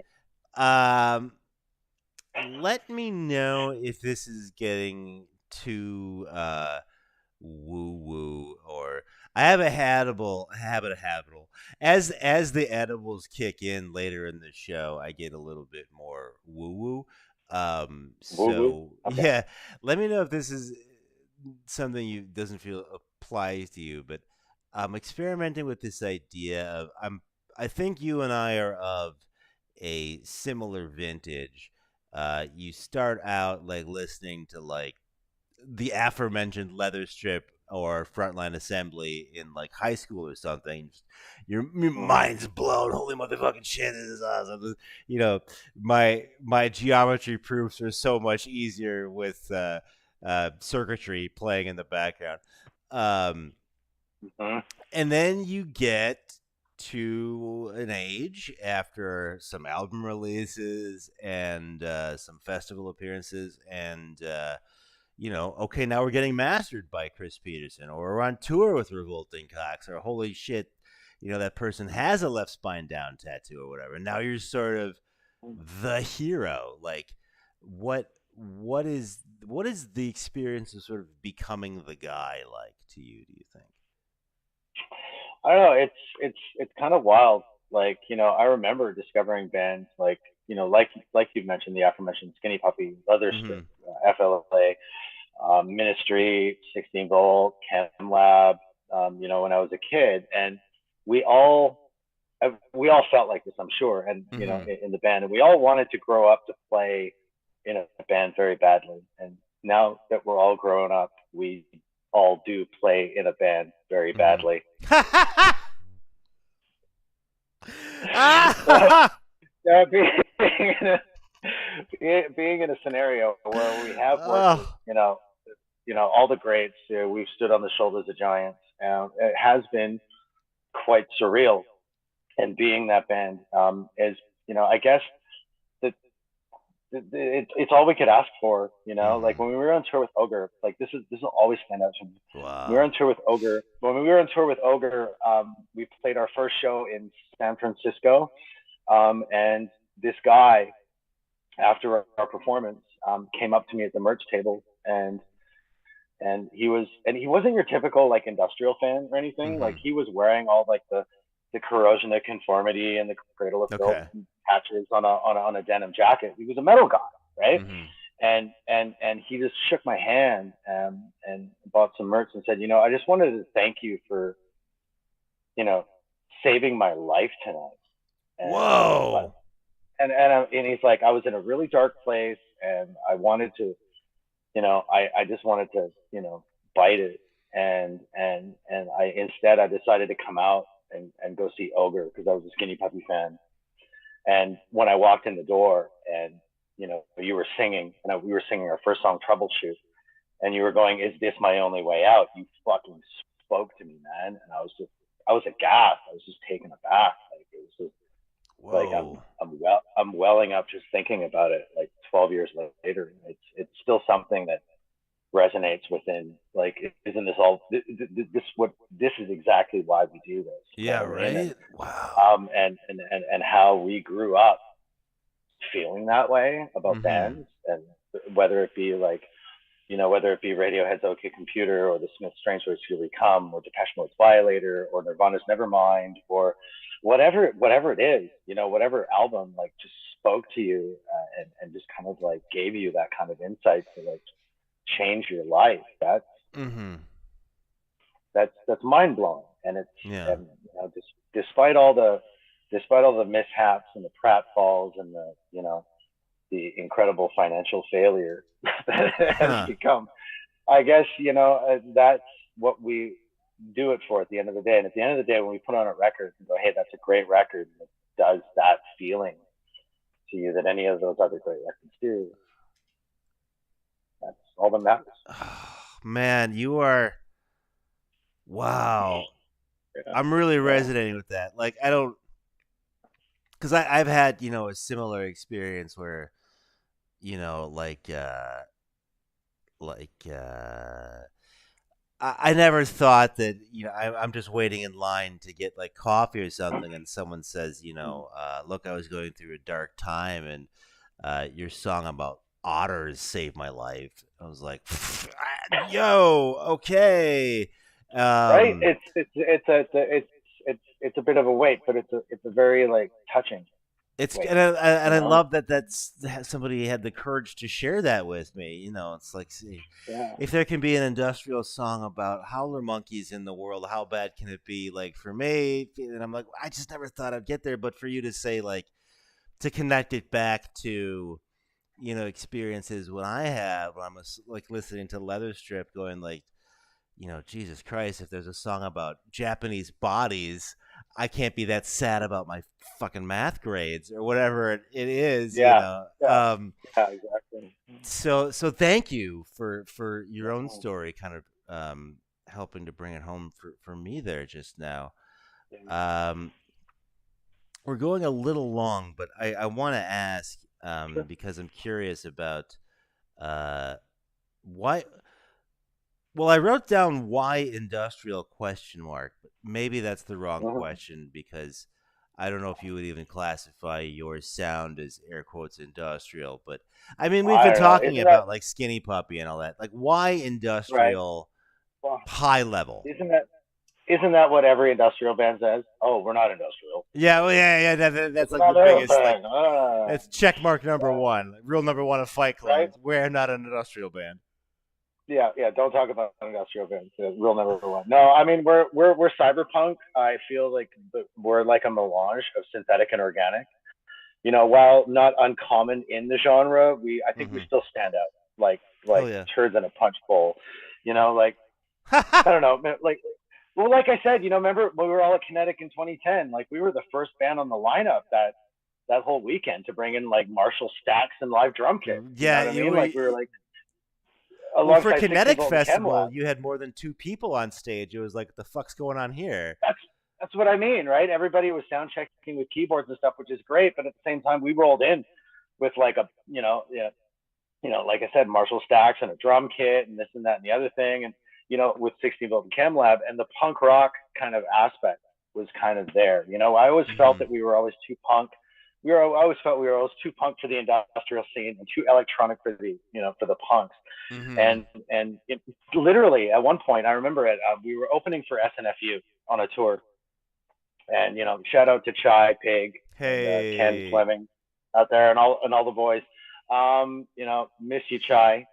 Um, let me know if this is getting too woo woo, or I have a habit of habitable. As the edibles kick in later in the show, I get a little bit more woo woo. woo woo. So Okay. yeah, let me know if this is something you doesn't feel applies to you, but I'm experimenting with this idea of I think you and I are of a similar vintage. You start out like listening to like the aforementioned Leather Strip or Frontline Assembly in like high school or something. Your Mm-hmm. mind's blown. Holy motherfucking shit! This is awesome. You know, my geometry proofs are so much easier with circuitry playing in the background. Um, Mm-hmm. and then you get to an age after some album releases and some festival appearances and okay, now we're getting mastered by Chris Peterson, or we're on tour with Revolting Cocks, or holy shit, that person has a left spine down tattoo or whatever. Now you're sort of the hero. Like, what is the experience of sort of becoming the guy like to you? Do you think? I don't know. It's kind of wild. Like, I remember discovering bands like, like you mentioned, the aforementioned Skinny Puppy, Leather Mm-hmm. Strip, FLA, Ministry, 16 Volt, Chem Lab. When I was a kid, and we all we all felt like this, I'm sure, and Mm-hmm. in the band, and we all wanted to grow up to play in a band very badly. And now that we're all grown up, we all do play in a band very badly. Mm-hmm. But ah! being in a scenario where we have worked with, oh. all the greats, we've stood on the shoulders of giants. It has been quite surreal, and being that band is, I guess that it's all we could ask for. Like Mm-hmm. when we were on tour with Ogre, like this will always stand out to me. We were Wow. on tour with Ogre. When we were on tour with Ogre, we played our first show in San Francisco, and this guy, after our performance, came up to me at the merch table, and he wasn't your typical like industrial fan or anything. Like Mm-hmm. he was wearing all like the corrosion of conformity and the cradle of filth Okay. patches on a denim jacket. He was a metal guy, right? Mm-hmm. And he just shook my hand, and bought some merch and said, I just wanted to thank you for, you know saving my life tonight. And Whoa. and he's like, I was in a really dark place, and I wanted to, I just wanted to, bite it. And I decided to come out and go see Ogre because I was a Skinny Puppy fan. And when I walked in the door, and you were singing, and we were singing our first song, Troubleshoot, and you were going, "Is this my only way out?" You fucking spoke to me, man. And I was aghast. I was just taken aback. Like it was just like Whoa. I'm welling up just thinking about it. Like 12 years later, it's still something that resonates within. Like, isn't this all? This is exactly why we do this. You know Yeah, what I mean? And right? Wow. how we grew up feeling that way about Mm-hmm. bands, and whether it be like, whether it be Radiohead's OK Computer, or the Smiths' Strange Ways to Become, or Depeche Mode's Violator, or Nirvana's Nevermind, or whatever it is, whatever album like just spoke to you, and just kind of like gave you that kind of insight to like change your life. Mm-hmm. That's mind blowing, and Yeah. and just despite all the mishaps and the pratfalls and the incredible financial failure that it has Huh. become. I guess that's what we do it for at the end of the day. And at the end of the day, when we put on a record and go, "Hey, that's a great record," it does that feeling to you that any of those other great records do. That's all that matters. Man, you are wow. Yeah. I'm really So, resonating with that. Like I don't because I've had, a similar experience where, like like I never thought that I'm just waiting in line to get like coffee or something, and someone says, look, I was going through a dark time, and your song about otters saved my life. I was like, yo, okay. Right? Um, It's a bit of a wait, but it's a very like touching it's wait. and I You know? love that's somebody had the courage to share that with me. It's like, see, Yeah. if there can be an industrial song about howler monkeys in the world, how bad can it be? Like for me, and I'm like, I just never thought I'd get there. But for you to say, like, to connect it back to experiences when I have, when I'm like listening to Leather Strip, going like, Jesus Christ, if there's a song about Japanese bodies, I can't be that sad about my fucking math grades or whatever it is, Yeah. Yeah. Yeah. Exactly. So thank you for your own Yeah. story, kind of helping to bring it home for me there just now. Yeah. Um, we're going a little long, but I want to ask, Sure. because I'm curious about why. Well, I wrote down why industrial question mark, but maybe that's the wrong Mhm. question because I don't know if you would even classify your sound as air quotes industrial. But I mean, we've I been don't know. talking Isn't that about like Skinny Puppy and all that. Like, why right? industrial Well, high level? isn't that what every industrial band says? Oh, we're not industrial. Yeah, well, yeah. That's It's like the another biggest, like, thing. that's check mark number Right. one. Rule number one of Fight Club Right? is we're not an industrial band. Yeah, yeah. Don't talk about industrial bands. Rule number one. No, I mean we're cyberpunk. I feel like we're like a melange of synthetic and organic. While not uncommon in the genre, I think we Mm-hmm. still stand out like Hell like yeah. turds in a punch bowl. Like I don't know, like well, like I said, remember when we were all at Kinetic in 2010? Like we were the first band on the lineup that whole weekend to bring in like Marshall stacks and live drum kit. You know Yeah, what I mean? Like we were like well, for alongside 16 Kinetic volt and Chem Festival, Lab. you had more than two people on stage. It was like, the fuck's going on here? That's what I mean, right? Everybody was sound checking with keyboards and stuff, which is great. But at the same time, we rolled in with like a yeah, like I said, Marshall stacks and a drum kit and this and that and the other thing, and with 16 volt and Chem Lab, and the punk rock kind of aspect was kind of there. I always felt Mm-hmm. that we were always too punk. I always felt we were always too punk for the industrial scene and too electronic for the punks. Mm-hmm. And literally at one point, I remember it. We were opening for SNFU on a tour, and shout out to Chai Pig and Ken Hey. Fleming out there and all the boys. Miss you, Chai.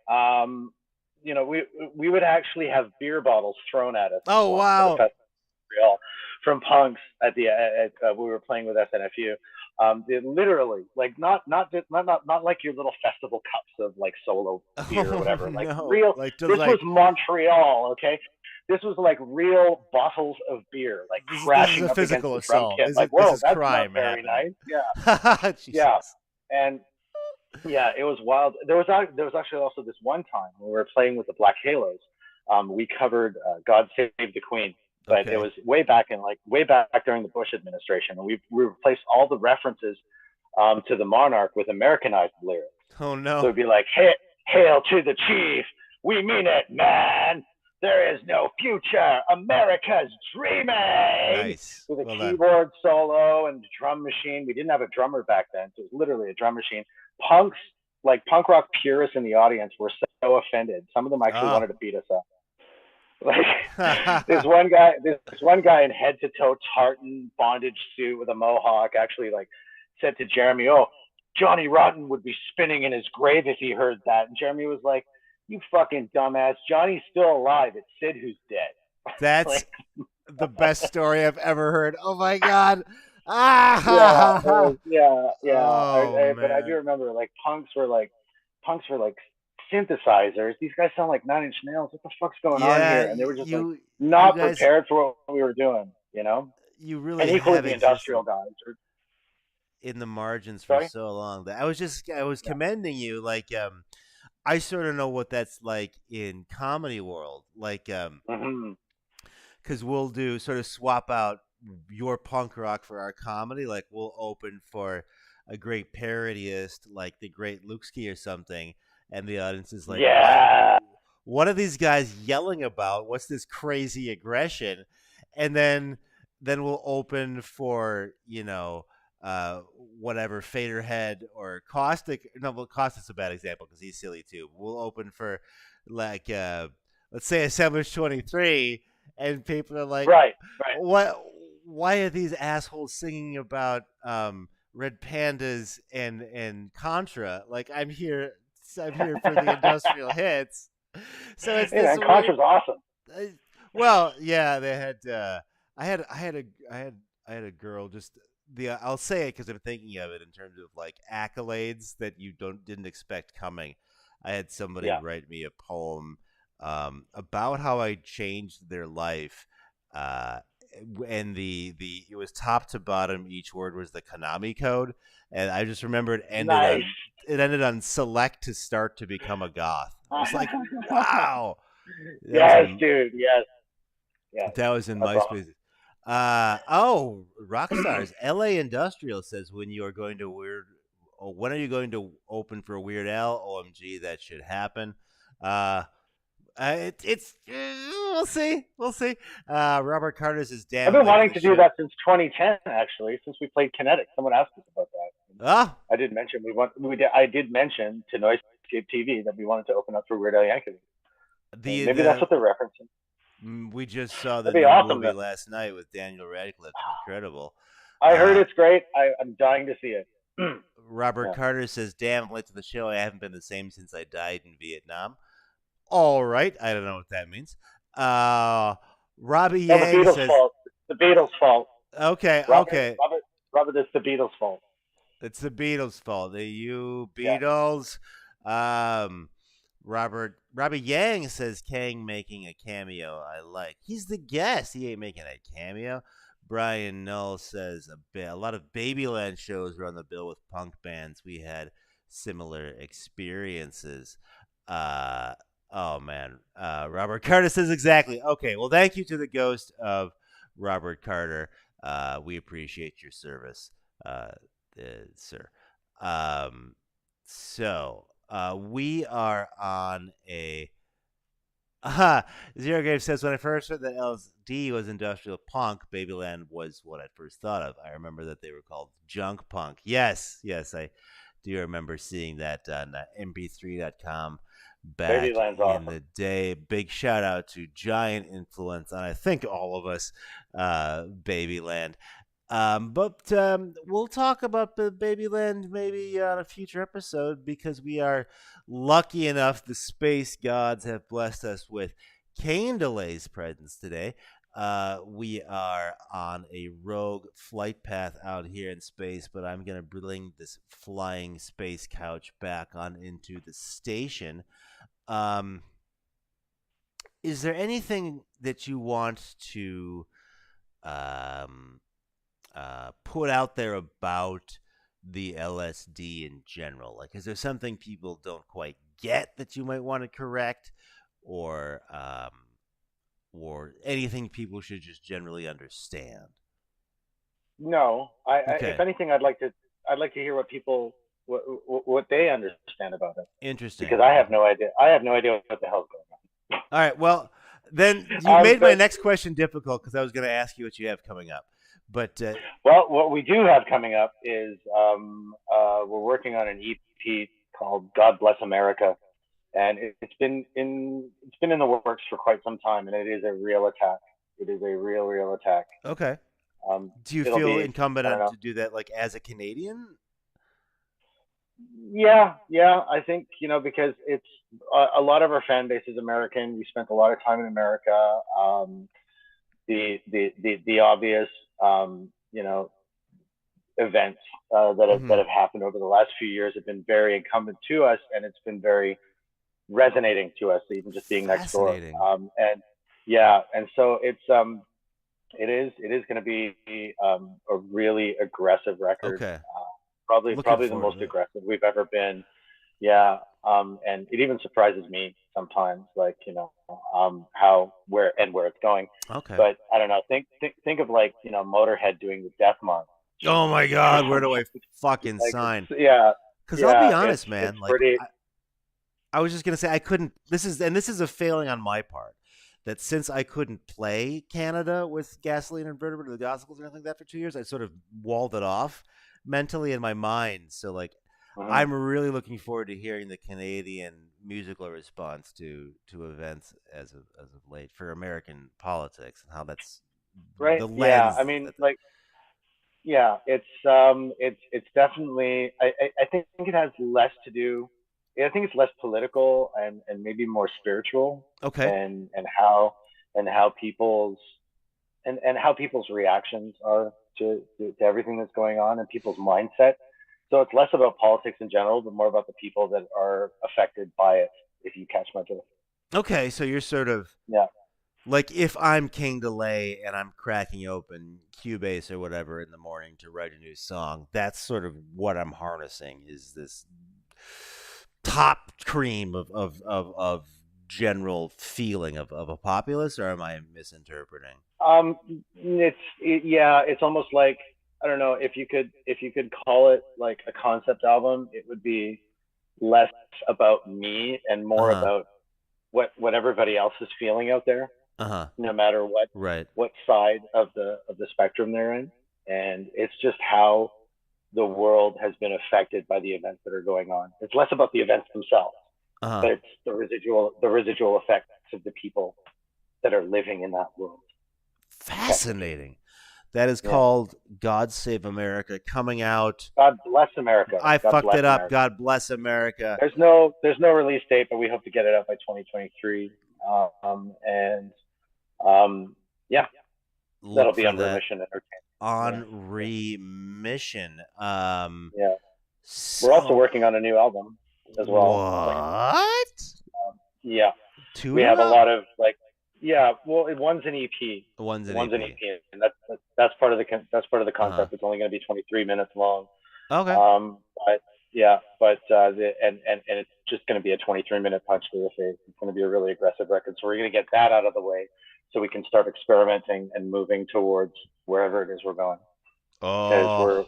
We would actually have beer bottles thrown at us Oh once at a wow. festival from punks we were playing with SNFU. They literally like not like your little festival cups of like solo beer or Oh whatever. Like no. real. Like to This was like Montreal, okay. This was like real bottles of beer, like this is crashing a up against physical the drum assault. kit. Is Like, it this whoa, is that's not crime very happening? nice. Yeah, yeah, Jesus. and yeah, it was wild. There was actually also this one time when we were playing with the Black Halos. We covered "God Save the Queen," but it Okay. was way back during the Bush administration, and we replaced all the references to the monarch with Americanized lyrics. Oh So no. it'd be like, hail to the chief. We mean it, man. There is no future. America's dreaming. Nice. With a Well done. keyboard solo and drum machine. We didn't have a drummer back then, so it was literally a drum machine. Punks, like punk rock purists in the audience, were so offended. Some of them actually Ah. wanted to beat us up. Like this one guy in head to toe tartan bondage suit with a mohawk actually like said to Jeremy, "Oh, Johnny Rotten would be spinning in his grave if he heard that." And Jeremy was like, "You fucking dumbass! Johnny's still alive. It's Sid who's dead." That's Like, the best story I've ever heard. Oh my god. yeah, Ah. yeah, yeah. Oh But I do man. remember like punks were like synthesizers. These guys sound like Nine Inch Nails. What the fuck's going on Yeah, here? And they were just like you not guys, prepared for what we were doing. you And really equally have the existed industrial guys. in the margins for Sorry. so long that I was Yeah. commending you. Like, I sort of know what that's like in comedy world. Like, Hmm. because we'll do sort of swap out your punk rock for our comedy. Like, we'll open for a great parodyist, like the great Lukeski or something, and the audience is like, "Why? Yeah. what are these guys yelling about? What's this crazy aggression? And then we'll open for, uh, whatever, Faderhead or Caustic. No, well, Caustic's a bad example because he's silly too. We'll open for, like, let's say Assemblage 23, and people are like, Right, right. what? Why are these assholes singing about red pandas and Contra? Like, I'm here for the industrial hits. So it's Hey this man, weird. Contra's awesome. Uh, well, yeah, they had. I had a girl. Just the. I'll say it because I'm thinking of it in terms of like accolades that you didn't expect coming. I had somebody Yeah, write me a poem about how I changed their life. Uh, and the it was top to bottom. Each word was the Konami code, and I just remember nice. it ended on select to start to become a goth. I was like, wow. That was Yes, in dude. Yes, yes. that was in That's awesome. MySpace. Oh, Rockstars. LA Industrial says when you are going to weird. Oh, when are you going to open for Weird Al? OMG, that should happen. Uh, it's we'll see, we'll see. Robert Carter says, I've "Damn been late to wanting the to do show." that since 2010, actually, since we played Kinetic. Someone asked us about that. Ah, I did mention I did mention to Noisescape TV that we wanted to open up for Weird Al Yankovic. So maybe that's the what they're referencing. we just saw the That'd be new awesome. movie Though. last night with Daniel Radcliffe. Incredible. I heard Uh, it's great. I'm dying to see it. Robert Yeah. Carter says, "Damn late to the show. I haven't been the same since I died in Vietnam." All right, I don't know what that means. Uh, Robbie No, the Yang Beatles' says, fault. It's the Beatles' fault. "Okay, Robert, okay, Robert, Robert, it's the Beatles' fault. it's the Beatles' fault. You Yeah. Beatles." Um, Robbie Yang says, "Kang making a cameo. I like. He's the guest. He ain't making a cameo." Brian Null says a lot of Babyland shows were on the bill with punk bands. We had similar experiences. Uh, oh man, Robert Carter says exactly. Okay, well, thank you to the ghost of Robert Carter. We appreciate your service, uh, sir. Um, we are on a. Zero Grave says, when I first heard that LSD was industrial punk, Babyland was what I first thought of. I remember that they were called junk punk. Yes, yes, I do remember seeing that on mp3.com back Babyland's in awesome. the day. Big shout out to giant influence on, I think, all of us, Babyland. But we'll talk about the Babyland maybe on a future episode because we are lucky enough the space gods have blessed us with Kaine Delays presence today. We are on a rogue flight path out here in space, but I'm going to bring this flying space couch back on into the station. Um, is there anything that you want to um, put out there about the LSD in general? Like, is there something people don't quite get that you might want to correct, or anything people should just generally understand? No, if Okay, anything, I'd like to hear what people what they understand about it interesting. because I have Okay, no idea. I have no idea what the hell's all right. Well, then you going on. made my next question difficult because I was going to ask you what you have coming up, but Well, what we do have coming up is we're working on an EP called "God Bless America," and it's been in the works for quite some time, and it is a real attack. It is a real attack. okay. Um, Do you it'll feel be incumbent I don't on know. to do that, like as a Canadian? Yeah, yeah. I think because it's a lot of our fan base is American. We spent a lot of time in America. The obvious events that Mm-hmm. have happened over the last few years have been very incumbent to us, and it's been very resonating to us, even just being next door. Fascinating. And yeah, and so it is going to be a really aggressive record. Okay. Looking Probably the forward most to it. aggressive we've ever been. Yeah, and it even surprises me sometimes, like how where it's going. Okay. But I don't know. Think of like Motorhead doing the Death March Oh my God, where do I fucking like sign? yeah, Because I'll yeah, be honest, it's man. Like pretty. I was just gonna say I couldn't. This is a failing on my part. That since I couldn't play Canada with Gasoline and Vertebrate or the Gospels or anything like that for 2 years, I sort of walled it off mentally in my mind. So like, Mhm. I'm really looking forward to hearing the Canadian musical response to events as of late for American politics and how that's Right. the Yeah. I lens mean, that. like, yeah, it's definitely. I think it has less to do. I think it's less political and maybe more spiritual, Okay. and how people's and how people's reactions are to everything that's going on and people's mindset. So it's less about politics in general, but more about the people that are affected by it. If you catch my drift. Okay, so you're sort of Yeah. like if I'm Kaine Delay and I'm cracking open Cubase or whatever in the morning to write a new song, that's sort of what I'm harnessing is this top cream of general feeling of a populace, or am I misinterpreting? Yeah, it's almost like I don't know if you could call it like a concept album, it would be less about me and Uh more huh. about what everybody else is feeling out there, Uh huh. no matter Right. what side of the spectrum they're in, and it's just how the world has been affected by the events that are going on. It's less about the events themselves, Uh huh. but it's the residual effects of the people that are living in that world, technically. Fascinating. That is Yeah. called God Save America, coming out. God bless America. I God fucked bless it up. America. God bless America. There's no release date, but we hope to get it out by 2023. And yeah, that'll Look be for on that Remission Entertainment. Yeah, on yeah, remission. yeah. We're also So working on a new album as well. Like, what? yeah, Two we new have a out? lot of like, yeah. Well, one's an EP. One's an One's an EP. EP, and that's part of that's part of the Uh huh. concept. It's only going to be 23 minutes long. Okay. But yeah, but and it's just going to be a 23-minute punch to the face. It's going to be a really aggressive record. So we're going to get that out of the way so we can start experimenting and moving towards wherever it is we're going. Because Oh.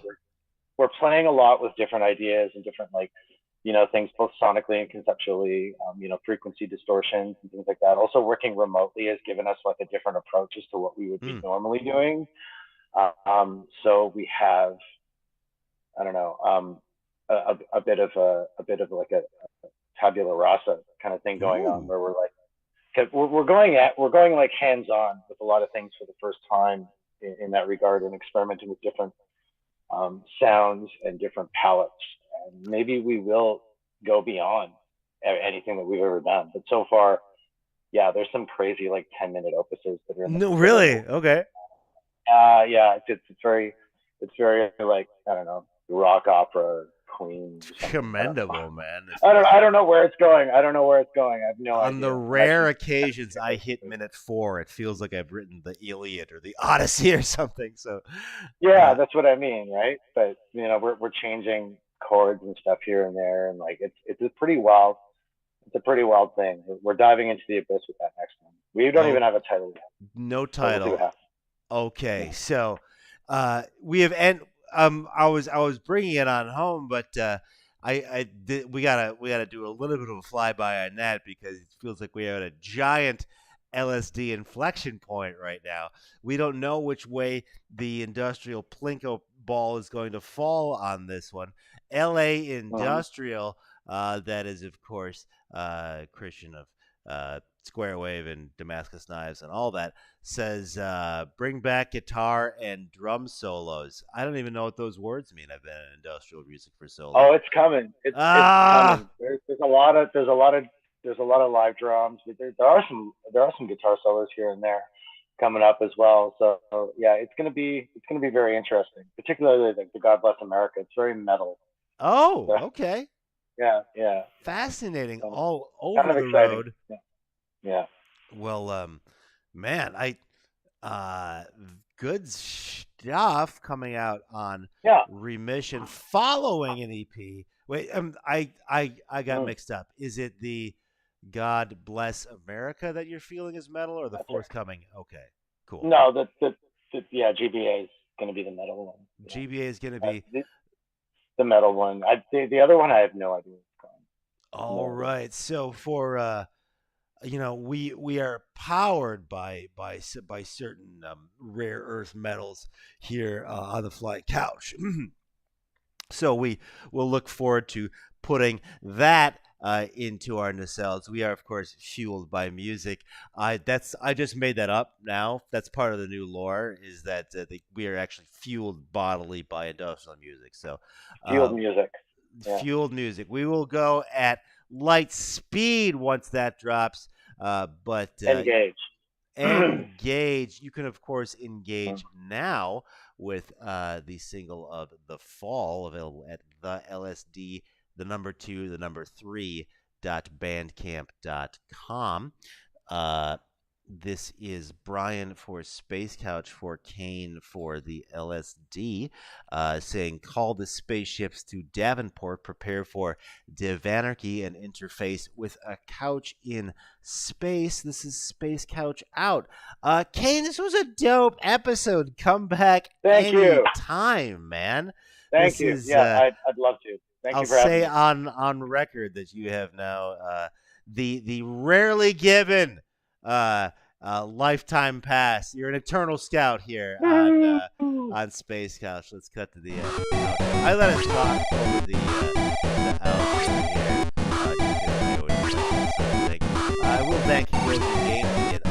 we're playing a lot with different ideas and different like things both sonically and conceptually. Frequency distortions and things like that. Also, working remotely has given us like a different approach as to what we would be Hmm. normally doing. So we have I don't know, a bit of like a tabula rasa kind of thing going on Ooh. where we're like, cause we're going like hands on with a lot of things for the first time in that regard and experimenting with different sounds and different palettes. And maybe we will go beyond anything that we've ever done. But so far, yeah, there's some crazy like 10-minute opuses that are in the No, considerable. really? Okay. Yeah, it's very like I don't know, rock opera or Queen or something. I don't know. Commendable, man. I don't know where it's going. I don't know where it's going. I have no On the idea. I might rare be occasions I hit minute 4, it feels like I've written the Iliad or the Odyssey or something. So, yeah, uh, that's what I mean, right? But we're changing chords and stuff here and there, and like it's a pretty wild. It's a pretty wild thing. We're diving into the abyss with that next one. We don't oh, even have a title yet, no but we'll see what title. happens. Okay, Yeah. so we have and I was bringing it on home, but we gotta do a little bit of a flyby on that because it feels like we are at a giant LSD inflection point right now. We don't know which way the industrial plinko ball is going to fall on this one. L.A. Mhm. Industrial, that is of course Christian of Square Wave and Damascus Knives and all that says bring back guitar and drum solos. I don't even know what those words mean. I've been in industrial music for so Oh, long. it's coming. It's Ah, coming. There's a lot of live drums. There are some guitar solos here and there coming up as well. So yeah, it's gonna be very interesting. Particularly the God Bless America. It's very metal. oh, So, okay. yeah, yeah. Fascinating. So, All kind over of the exciting. road. Yeah, yeah, Well, man, I uh, good stuff coming out on yeah. Remission following an EP. Wait, I got Mm, mixed up. Is it the God Bless America that you're feeling is metal, or the that's it. forthcoming? Okay, cool. No, yeah, GBA is gonna be the metal one. Yeah, GBA is going to be the metal one. The other one I have no idea what's going. All more. right. So for we are powered by certain rare earth metals here on the flying couch. So we will look forward to putting that into our nacelles. We are, of course, fueled by music. I just made that up now. That's part of the new lore. Is that we are actually fueled bodily by industrial music. So, Field uh, music. Yeah. fueled music. We will go at light speed once that drops. But Engage. engage. You can, of course, engage now with the single of The Fall, available at the LSD, the number two, the number three bandcamp.com. Uh, this is Brian for Space Couch, for Kaine for the LSD, saying, call the spaceships to Davenport, prepare for divanarchy and interface with a couch in space. This is Space Couch out. Kaine, this was a dope episode. Come back Thank you. anytime, man. Thank This you. is Yeah, I'd love to. Thank I'll you for having say me. on record that you have now the rarely given lifetime pass. You're an eternal scout here on Space Couch. Let's cut to the end. I let us talk over the outro here. I will thank you, Will Games, and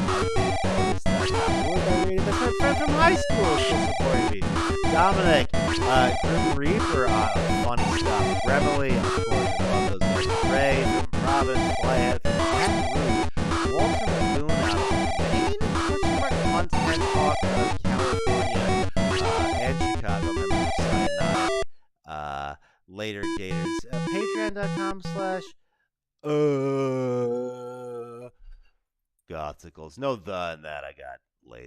that's my friend from high school, still supporting me. Dominic, Grim Reaper, funny stuff. Remily, of course, I love those guys. Ray from Providence, Flyhead from Baton Rouge, Walter Lagoon out of Maine, Montana Hawk out of California, and Chicago, members of Cyanide. Later Gators, patreon.com/ Gothicals. No the in that, I got lazy.